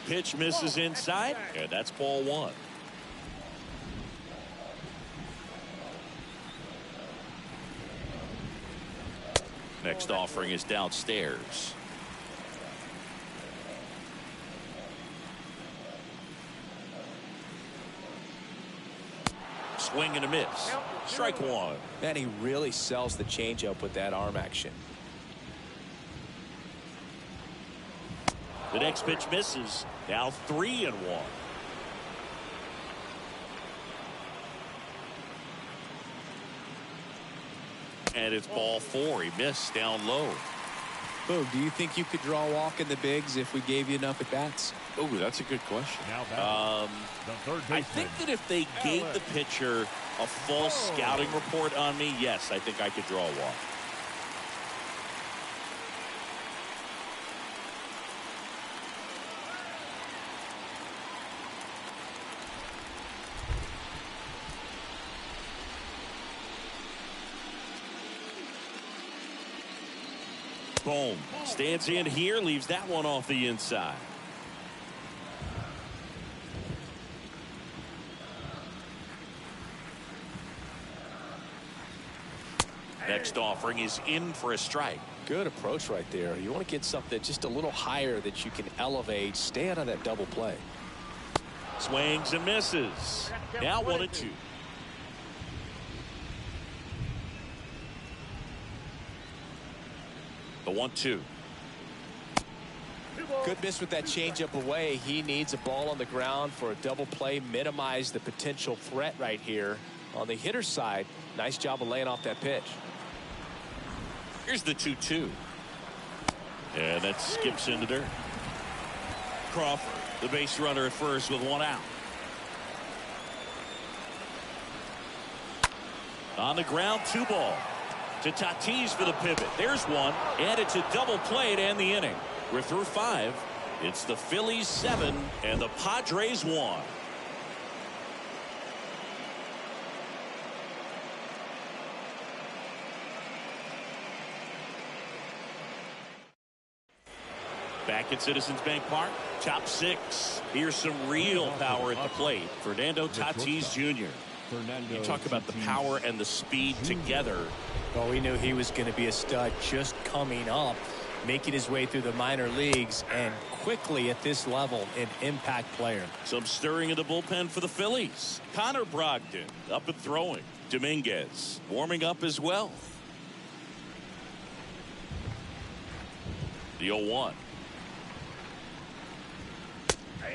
Pitch misses inside, and that's ball 1. Next offering is downstairs. Swing and a miss. Strike 1. And he really sells the changeup with that arm action. The next pitch misses. Now 3-1. And it's ball 4. He missed down low. Boog, do you think you could draw a walk in the bigs if we gave you enough at bats? Oh, that's a good question. Now the third baseman. I think that if they gave the pitcher a false scouting report on me, yes, I think I could draw a walk. Boom. Stands in here, leaves that one off the inside. Next offering is in for a strike. Good approach right there. You want to get something just a little higher that you can elevate. Stay out of that double play. Swings and misses. Now 1-2. The 1-2. Good miss with that changeup away. He needs a ball on the ground for a double play. Minimize the potential threat right here. On the hitter's side, nice job of laying off that pitch. Here's the 2-2. And that skips into dirt. Crawford, the base runner at first with 1 out. On the ground, 2 ball. To Tatis for the pivot. There's one, and it's a double play to end the inning. We're through 5. It's the Phillies 7 and the Padres 1. Back at Citizens Bank Park, top 6. Here's some real power at the plate. Fernando Tatis Jr. You talk about the power and the speed together. Well, we knew he was going to be a stud just coming up, making his way through the minor leagues, and quickly at this level, an impact player. Some stirring in the bullpen for the Phillies. Connor Brogdon up and throwing. Dominguez warming up as well. The 0-1.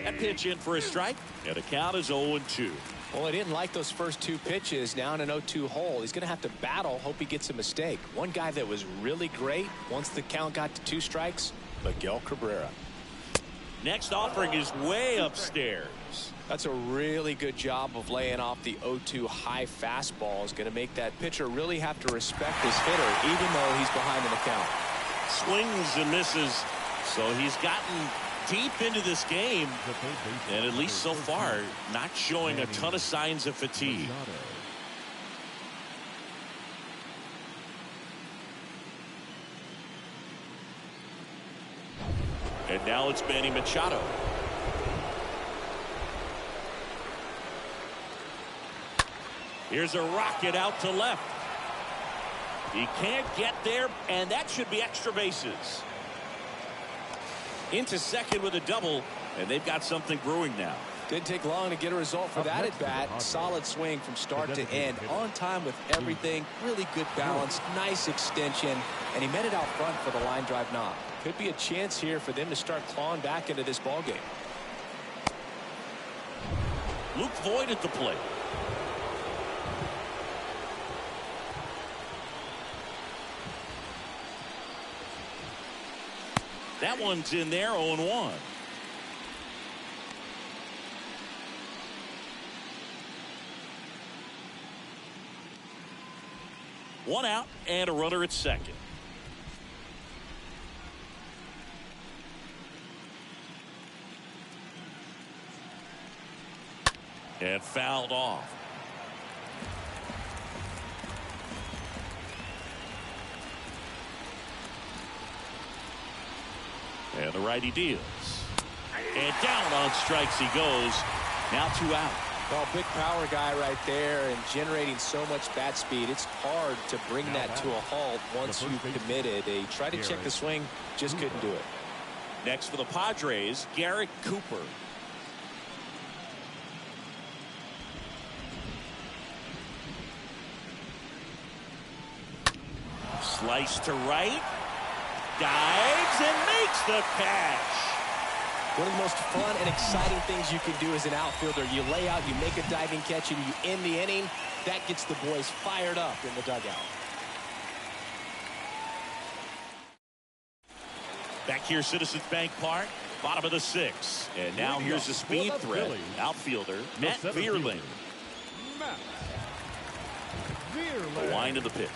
That pitch in for a strike, and the count is 0-2. Well, I didn't like those first two pitches. Now in an 0-2 hole, he's going to have to battle, hope he gets a mistake. One guy that was really great once the count got to 2 strikes, Miguel Cabrera. Next offering is way upstairs. That's a really good job of laying off the 0-2 high fastball. Is going to make that pitcher really have to respect his hitter, even though he's behind in the count. Swings and misses. So he's gotten deep into this game, and at least so far, not showing a ton of signs of fatigue. And now it's Manny Machado. Here's a rocket out to left. He can't get there, and that should be extra bases. Into second with a double, and they've got something brewing now. Didn't take long to get a result for that at bat. Solid swing from start to end, on time with everything. Really good balance, nice extension, and he met it out front for the line drive knock. Could be a chance here for them to start clawing back into this ball game. Luke Voigt at the plate. That one's in there, 0-1. One out and a runner at second. And fouled off. And the righty deals. And down on strikes he goes. Now 2 out. Well, big power guy right there and generating so much bat speed. It's hard to bring that to a halt once you've committed. They tried to check the swing, just couldn't do it. Next for the Padres, Garrett Cooper. Slice to right. Dives and makes the catch. One of the most fun and exciting things you can do as an outfielder. You lay out, you make a diving catch, and you end the inning. That gets the boys fired up in the dugout. Back here, Citizens Bank Park, bottom of the 6th. And now here's the speed threat. Outfielder, Matt Vierling. The line of the pitch.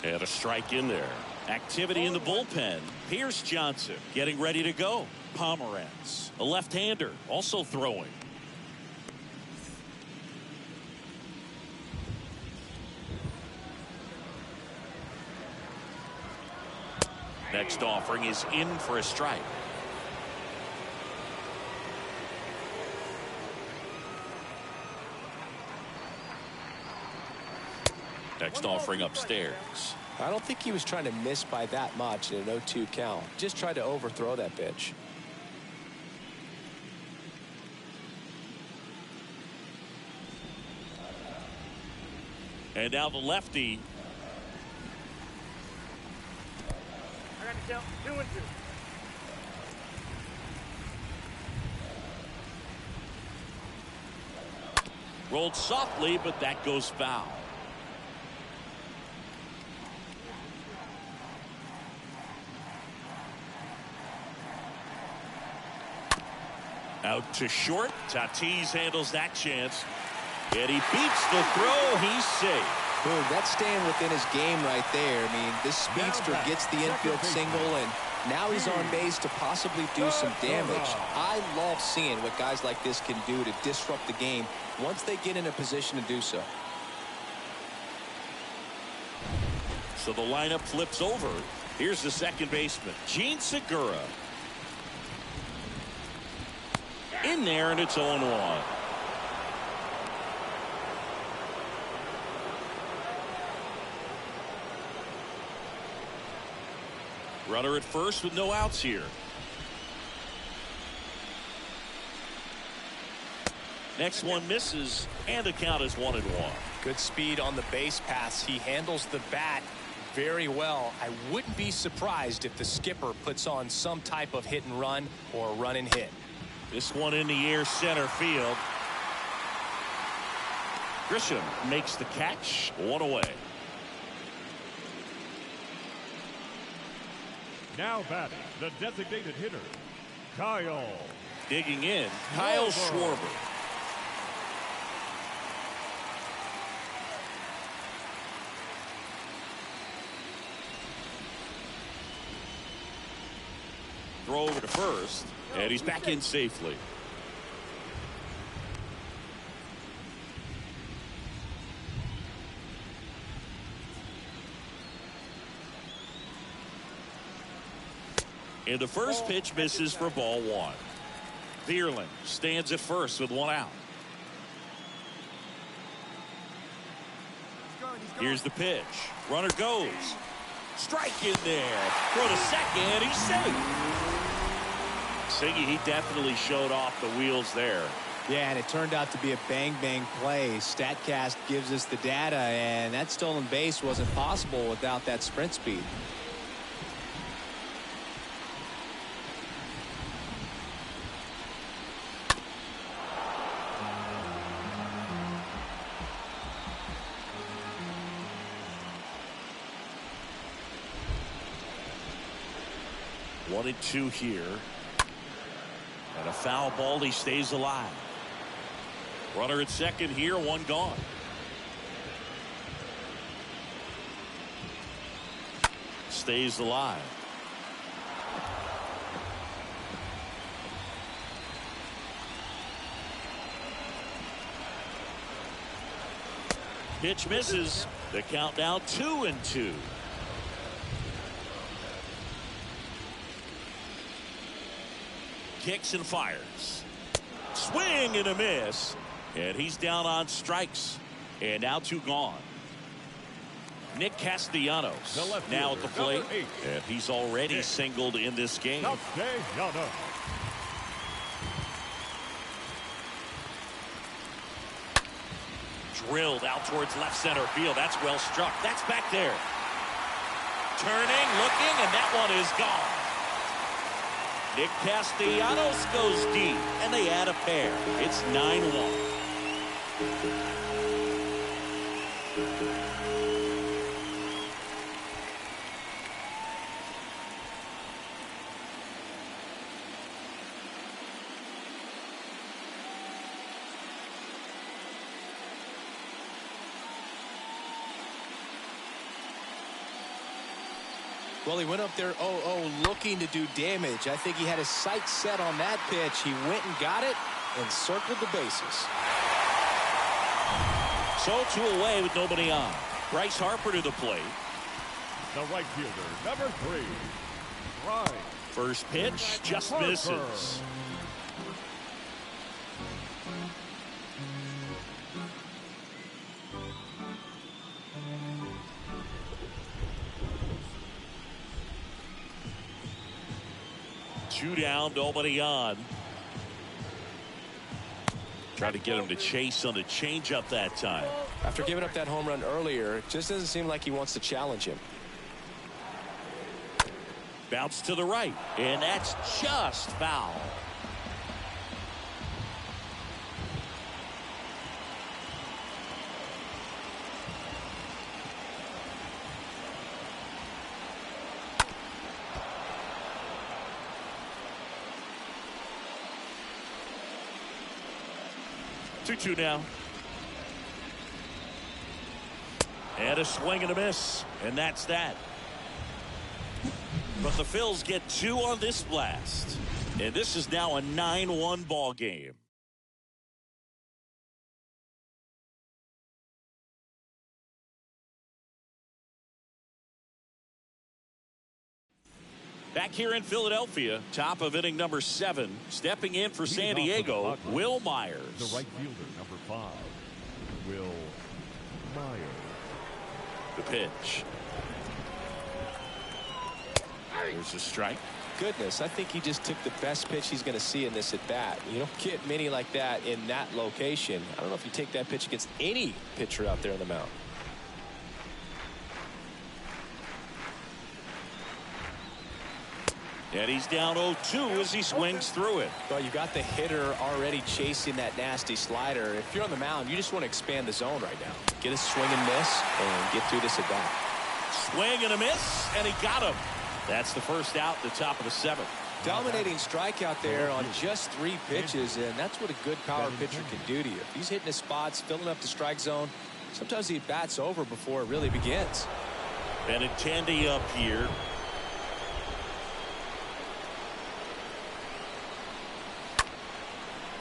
And a strike in there. Activity in the bullpen. Pierce Johnson getting ready to go. Pomeranz, a left-hander, also throwing. Next offering is in for a strike. Next offering upstairs. I don't think he was trying to miss by that much in an 0-2 count. Just tried to overthrow that pitch. And now the lefty. I got to count 2-2. Rolled softly, but that goes foul. Out to short. Tatis handles that chance. And he beats the throw. He's safe. Boom, that's staying within his game right there. I mean, this speedster gets the infield single, and now he's on base to possibly do some damage. I love seeing what guys like this can do to disrupt the game once they get in a position to do so. So the lineup flips over. Here's the second baseman, Gene Segura. In there, and it's 0-1. Runner at first with no outs here. Next one misses, and the count is 1-1. Good speed on the base pass. He handles the bat very well. I wouldn't be surprised if the skipper puts on some type of hit and run or run and hit. This one in the air, center field. Grisham makes the catch. One away. Now batting, the designated hitter, Kyle. Digging in, Kyle Schwarber. Throw over to first, and he's back in safely. And the first pitch misses for ball one. Vierling stands at first with one out. Here's the pitch. Runner goes. Strike in there. Throw to second. He's safe. Siggy, he definitely showed off the wheels there. Yeah, and it turned out to be a bang-bang play. StatCast gives us the data, and that stolen base wasn't possible without that sprint speed. One and two here. And a foul ball. He stays alive. Runner at second here. One gone. Stays alive. Pitch misses. The count now 2-2. Kicks and fires. Swing and a miss. And he's down on strikes. And now two gone. Nick Castellanos now at the plate. And he's already singled in this game. Drilled out towards left center field. That's well struck. That's back there. Turning, looking, and that one is gone. Nick Castellanos goes deep, and they add a pair. It's 9-1. Well, he went up there 0-0 looking to do damage. I think he had his sights set on that pitch. He went and got it and circled the bases. So two away with nobody on. Bryce Harper to the plate. The right fielder, number 3. Right. First pitch just misses. Two down, nobody on. Trying to get him to chase on the changeup that time. After giving up that home run earlier, it just doesn't seem like he wants to challenge him. Bounce to the right, and that's just foul. Two now. And a swing and a miss. And that's that. But the Phils get 2 on this blast. And this is now a 9-1 ball game. Back here in Philadelphia, top of inning number 7, stepping in for San Diego, Will Myers. The right fielder, number 5, Will Myers. The pitch. There's a strike. Goodness, I think he just took the best pitch he's going to see in this at bat. You don't get many like that in that location. I don't know if you take that pitch against any pitcher out there on the mound. And he's down 0-2 as he swings through it. Well, you got the hitter already chasing that nasty slider. If you're on the mound, you just want to expand the zone right now. Get a swing and miss and get through this at bat. Swing and a miss, and he got him. That's the first out at the top of the 7th. Dominating strikeout there on just 3 pitches, and that's what a good power pitcher can do to you. If he's hitting his spots, filling up the strike zone, sometimes he bats over before it really begins. Benintendi up here.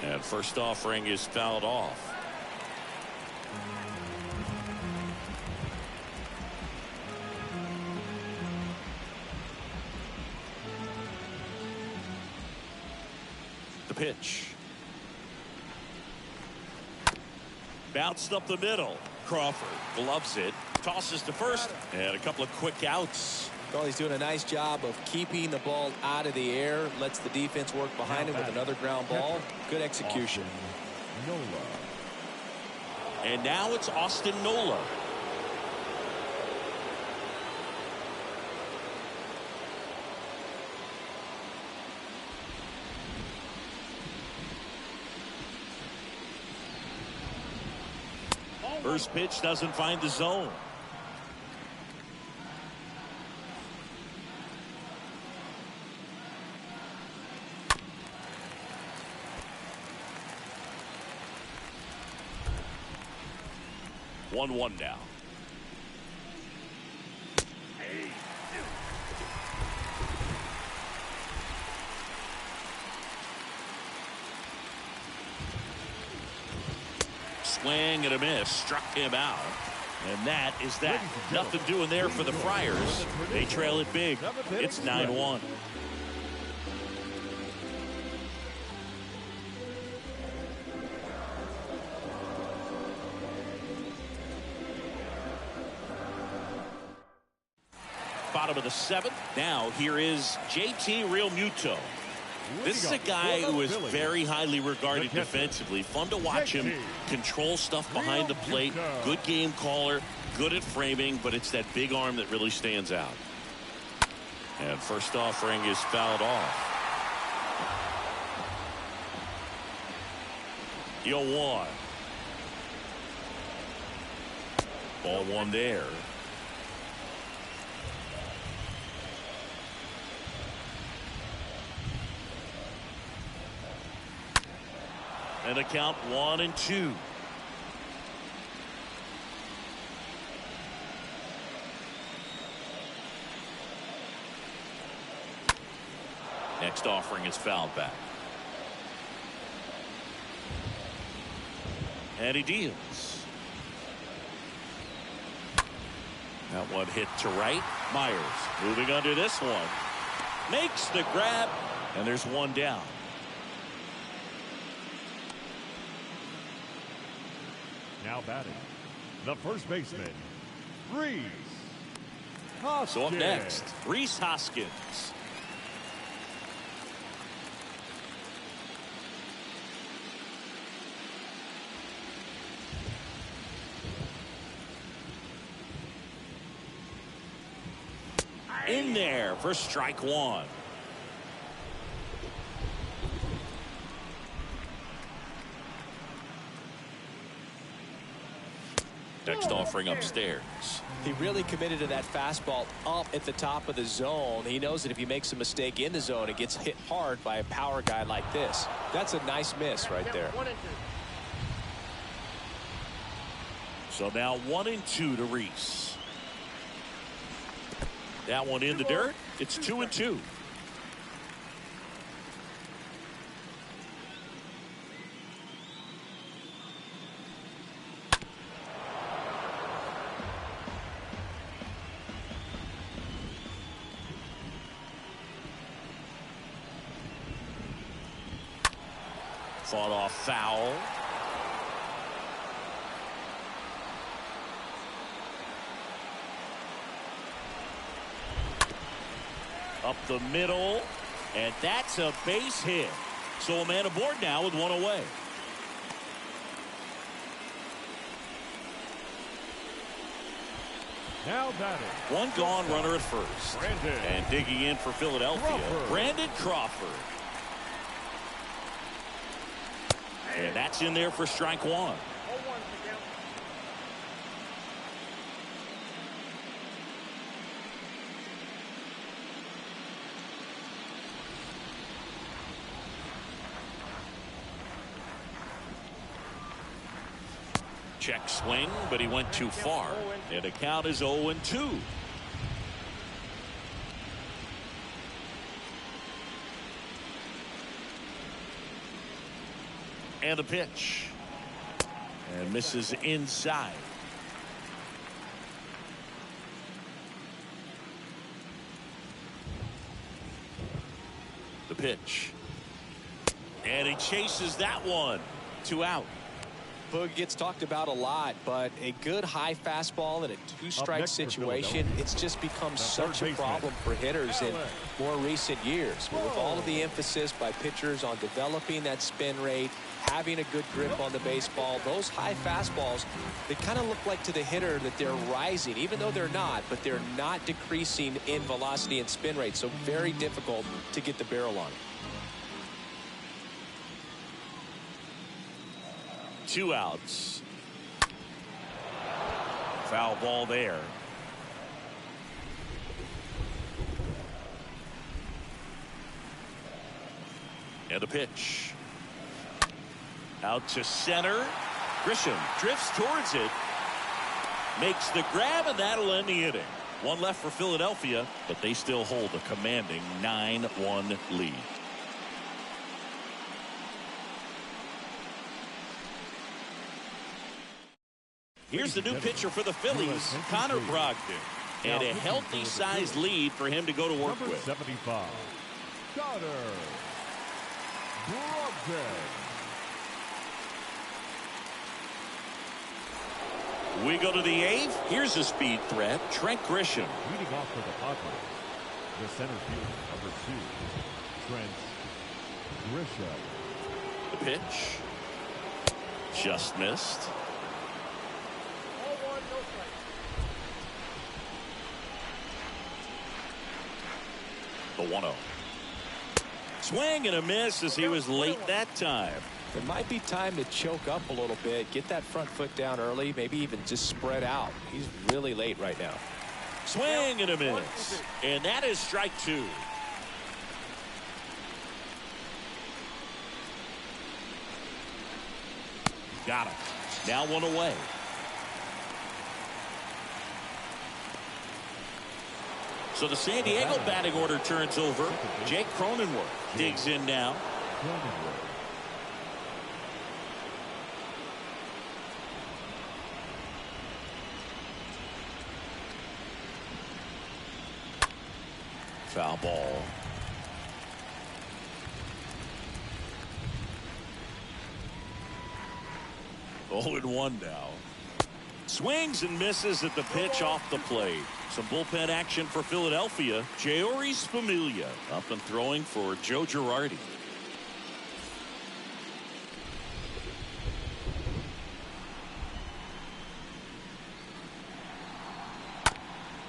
And first offering is fouled off. The pitch. Bounced up the middle. Crawford gloves it. Tosses to first. And a couple of quick outs. Well, he's doing a nice job of keeping the ball out of the air. Lets the defense work behind him with another ground ball. Good execution. Nola. And now it's Austin Nola. First pitch doesn't find the zone. One now. Swing and a miss. Struck him out. And that is that. Nothing doing there for the Friars. They trail it big. It's 9-1. Bottom of the 7th. Now here is JT Realmuto. This is a guy who is very highly regarded defensively. Fun to watch him control stuff behind the plate. Good game caller. Good at framing. But it's that big arm that really stands out. And first offering is fouled off. 0-1. Ball 1 there. And the count 1-2. Next offering is fouled back. And he deals. That one hit to right. Myers moving under this one. Makes the grab. And there's one down. Now batting, the first baseman, Rhys Hoskins. So up next, Rhys Hoskins. In there for strike 1. Next offering upstairs. He really committed to that fastball up at the top of the zone. He knows that if he makes a mistake in the zone, it gets hit hard by a power guy like this. That's a nice miss right there. So now 1-2 to Rhys. That one in the dirt. It's 2-2. Fought off foul. Up the middle. And that's a base hit. So a man aboard now with one away. Now batting. One gone, runner at first. Brandon. And digging in for Philadelphia, Crawford. Brandon Crawford. And that's in there for strike one. Check swing, but he went too far. And the count is 0-2. And the pitch. And misses inside. The pitch. And he chases that one. 2 out. Boog gets talked about a lot, but a good high fastball in a two-strike situation, it's just become such a problem for hitters in more recent years. But with all of the emphasis by pitchers on developing that spin rate, having a good grip on the baseball, those high fastballs, they kind of look like to the hitter that they're rising, even though they're not, but they're not decreasing in velocity and spin rate. So very difficult to get the barrel on. 2 outs. Foul ball there. And the pitch. Out to center. Grisham drifts towards it. Makes the grab, and that'll end the inning. One left for Philadelphia, but they still hold a commanding 9-1 lead. Here's the new pitcher for the Phillies, Connor Brogdon. And a healthy sized lead for him to go to work with. 75. Connor Brogdon. We go to the 8th. Here's a speed threat, Trent Grisham. Leading off for the Padres, the center fielder, number 2, Trent Grisham. The pitch. Just missed. The 1-0. Swing and a miss as he was late that time. It might be time to choke up a little bit, get that front foot down early, maybe even just spread out. He's really late right now. Swing and a miss. And that is strike 2. Got him. Now 1 away. So the San Diego batting order turns over. Jake Cronenworth digs in now. Foul ball. Oh, and 1 now. Swings and misses at the pitch off the plate. Some bullpen action for Philadelphia. Jeurys Familia up and throwing for Joe Girardi.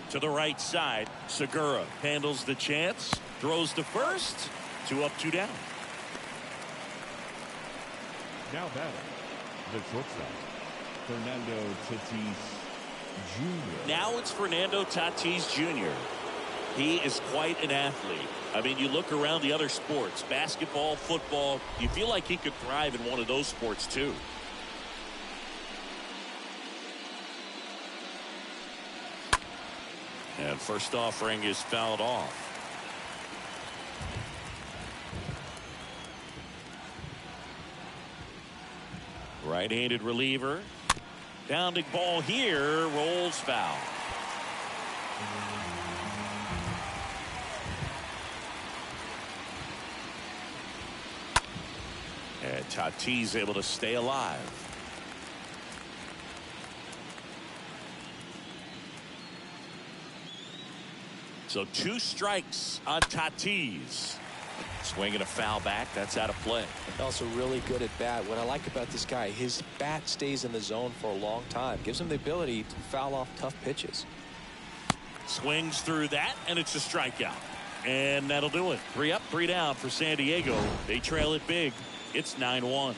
To the right side, Segura handles the chance, throws to first. 2 up, 2 down. Now batting, the shortstop, Fernando Tatis Jr. Now it's Fernando Tatis Jr. He is quite an athlete. I mean, you look around the other sports, basketball, football, you feel like he could thrive in one of those sports too. And first offering is fouled off. Right-handed reliever. Pounding ball here, rolls foul. And Tatis able to stay alive. So 2 strikes on Tatis. Swinging a foul back. That's out of play. Also really good at bat. What I like about this guy, his bat stays in the zone for a long time. Gives him the ability to foul off tough pitches. Swings through that, and it's a strikeout. And that'll do it. 3 up, 3 down for San Diego. They trail it big. It's 9-1.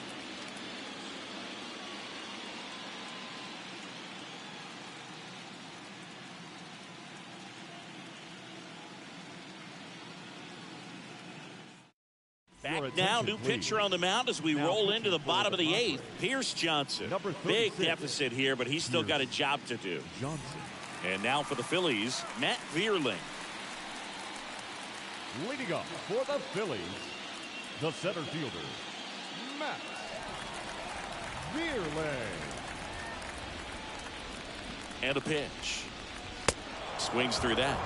Back now, new pitcher on the mound as we roll into the bottom of the 8th. Pierce Johnson. Big deficit here, but he's still got a job to do. And now for the Phillies, Matt Vierling. Leading up for the Phillies, the center fielder, Matt Vierling. And a pitch. Swings through that.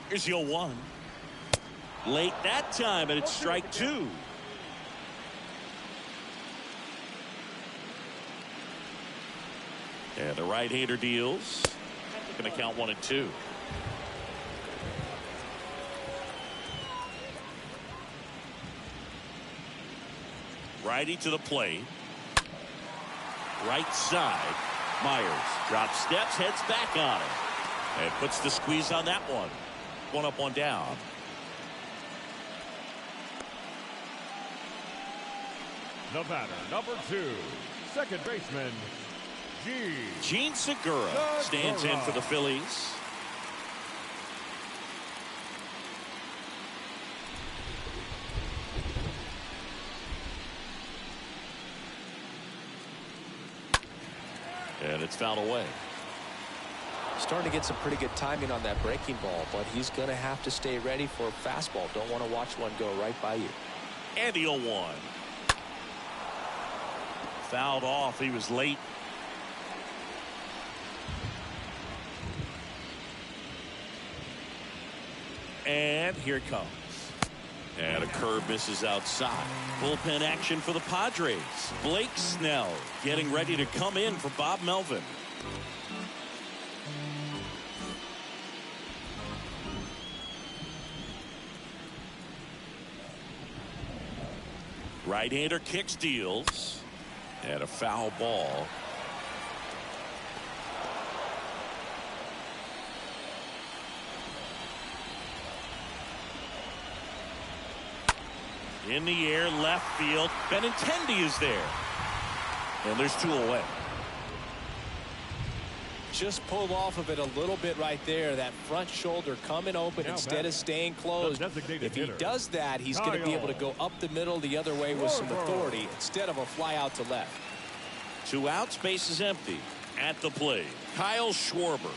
Here's the 0-1. Late that time, and it's strike 2. And the right-hander deals. Going to count 1 and 2. Righty to the plate. Right side. Myers drops steps, heads back on it. And puts the squeeze on that one. 1 up, 1 down. The batter, number 2, second baseman, Gene Segura stands in for the Phillies. And it's fouled away. Starting to get some pretty good timing on that breaking ball, but he's going to have to stay ready for a fastball. Don't want to watch one go right by you. And the 0-1. Fouled off. He was late. And here it comes. And a curve misses outside. Bullpen action for the Padres. Blake Snell getting ready to come in for Bob Melvin. Right-hander kicks, deals. And a foul ball. In the air, left field. Benintendi is there. And there's 2 away. Just pulled off of it a little bit right there. That front shoulder coming open instead of staying closed. If he does that, he's going to be able to go up the middle the other way with some authority instead of a fly out to left. 2 outs, base is empty. At the plate, Kyle Schwarber.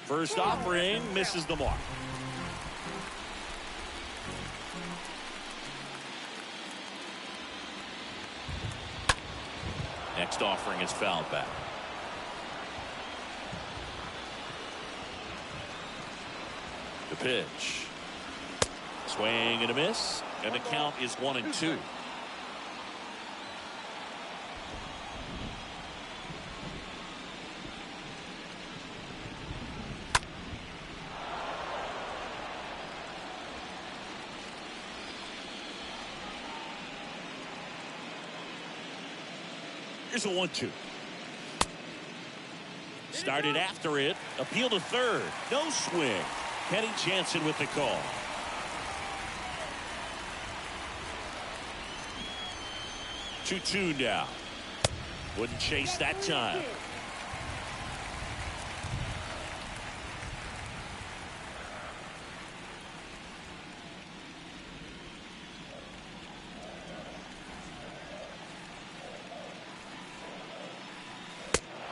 First offering misses the mark. Next offering is fouled back. The pitch. Swing and a miss. And the count is 1 and 2. Here's a 1-2. Started after it. Appeal to third. No swing. Kenny Jansen with the call. Two now. Wouldn't chase that time.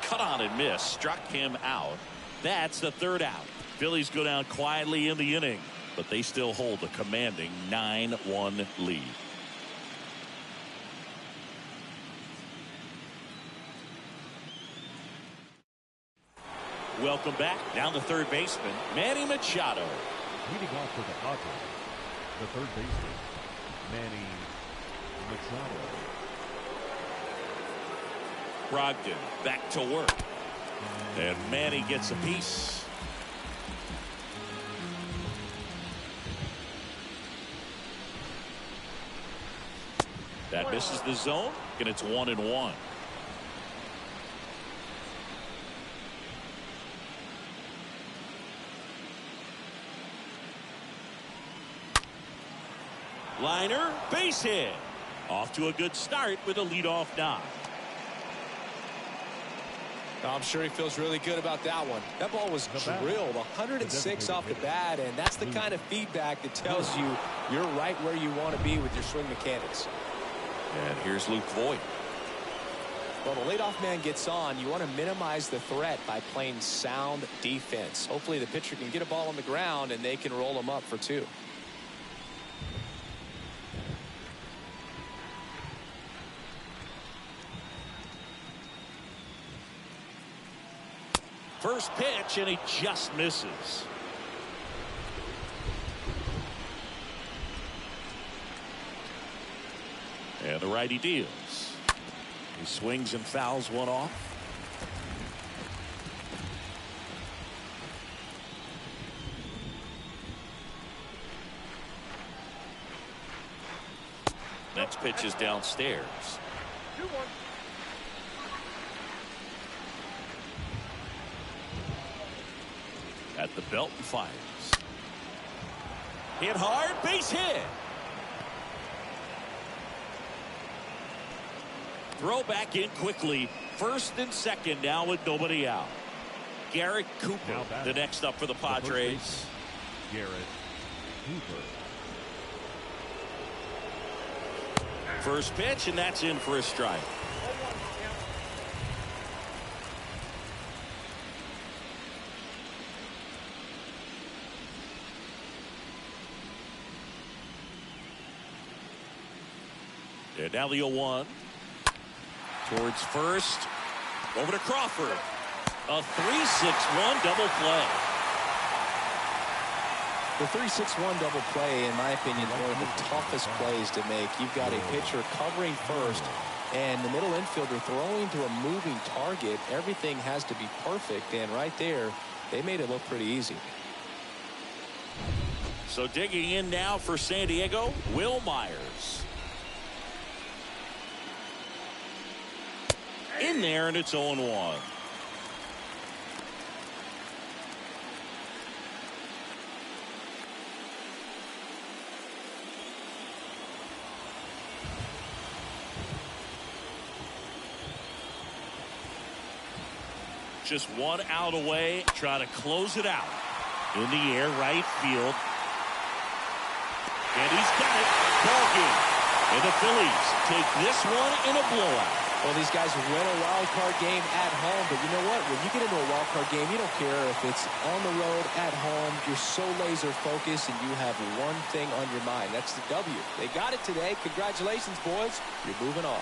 Cut on and miss. Struck him out. That's the 3rd out. Phillies go down quietly in the inning, but they still hold a commanding 9-1 lead. Welcome back. Down the third baseman, Manny Machado. Leading off for the Padres, the third baseman, Manny Machado. Brogdon back to work. And Manny gets a piece. That misses the zone, and it's 1-1. Liner, base hit. Off to a good start with a leadoff knock. I'm sure he feels really good about that one. That ball was drilled 106 off the bat, and that's the kind of feedback that tells you you're right where you want to be with your swing mechanics. And here's Luke Voigt. Well, the leadoff man gets on. You want to minimize the threat by playing sound defense. Hopefully the pitcher can get a ball on the ground and they can roll him up for 2. First pitch, and he just misses. And the righty deals. He swings and fouls one off. Next pitch is downstairs. 2-1. At the belt and fires. Hit hard, base hit. Throw back in quickly. First and second now with nobody out. Garrett Cooper, the next up for the Padres. Garrett Cooper. First pitch, and that's in for a strike. And now the 0-1. Towards first. Over to Crawford. A 3-6-1 double play. The 3-6-1 double play, in my opinion, is one of the toughest plays to make. You've got a pitcher covering first, and the middle infielder throwing to a moving target. Everything has to be perfect, and right there, they made it look pretty easy. So digging in now for San Diego, Will Myers. In there, and it's 0-1. Just one out away, try to close it out. In the air, right field. And he's got it. Ball game. And the Phillies take this one in a blowout. Well, these guys win a wild card game at home, but you know what? When you get into a wild card game, you don't care if it's on the road, at home. You're so laser focused, and you have one thing on your mind. That's the W. They got it today. Congratulations, boys. You're moving on.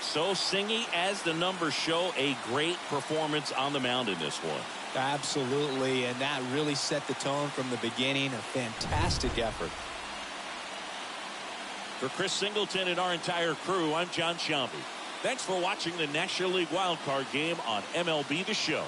So Singy, as the numbers show, a great performance on the mound in this one. Absolutely, and that really set the tone from the beginning. A fantastic effort. For Chris Singleton and our entire crew, I'm John Sciambi. Thanks for watching the National League Wild Card game on MLB The Show.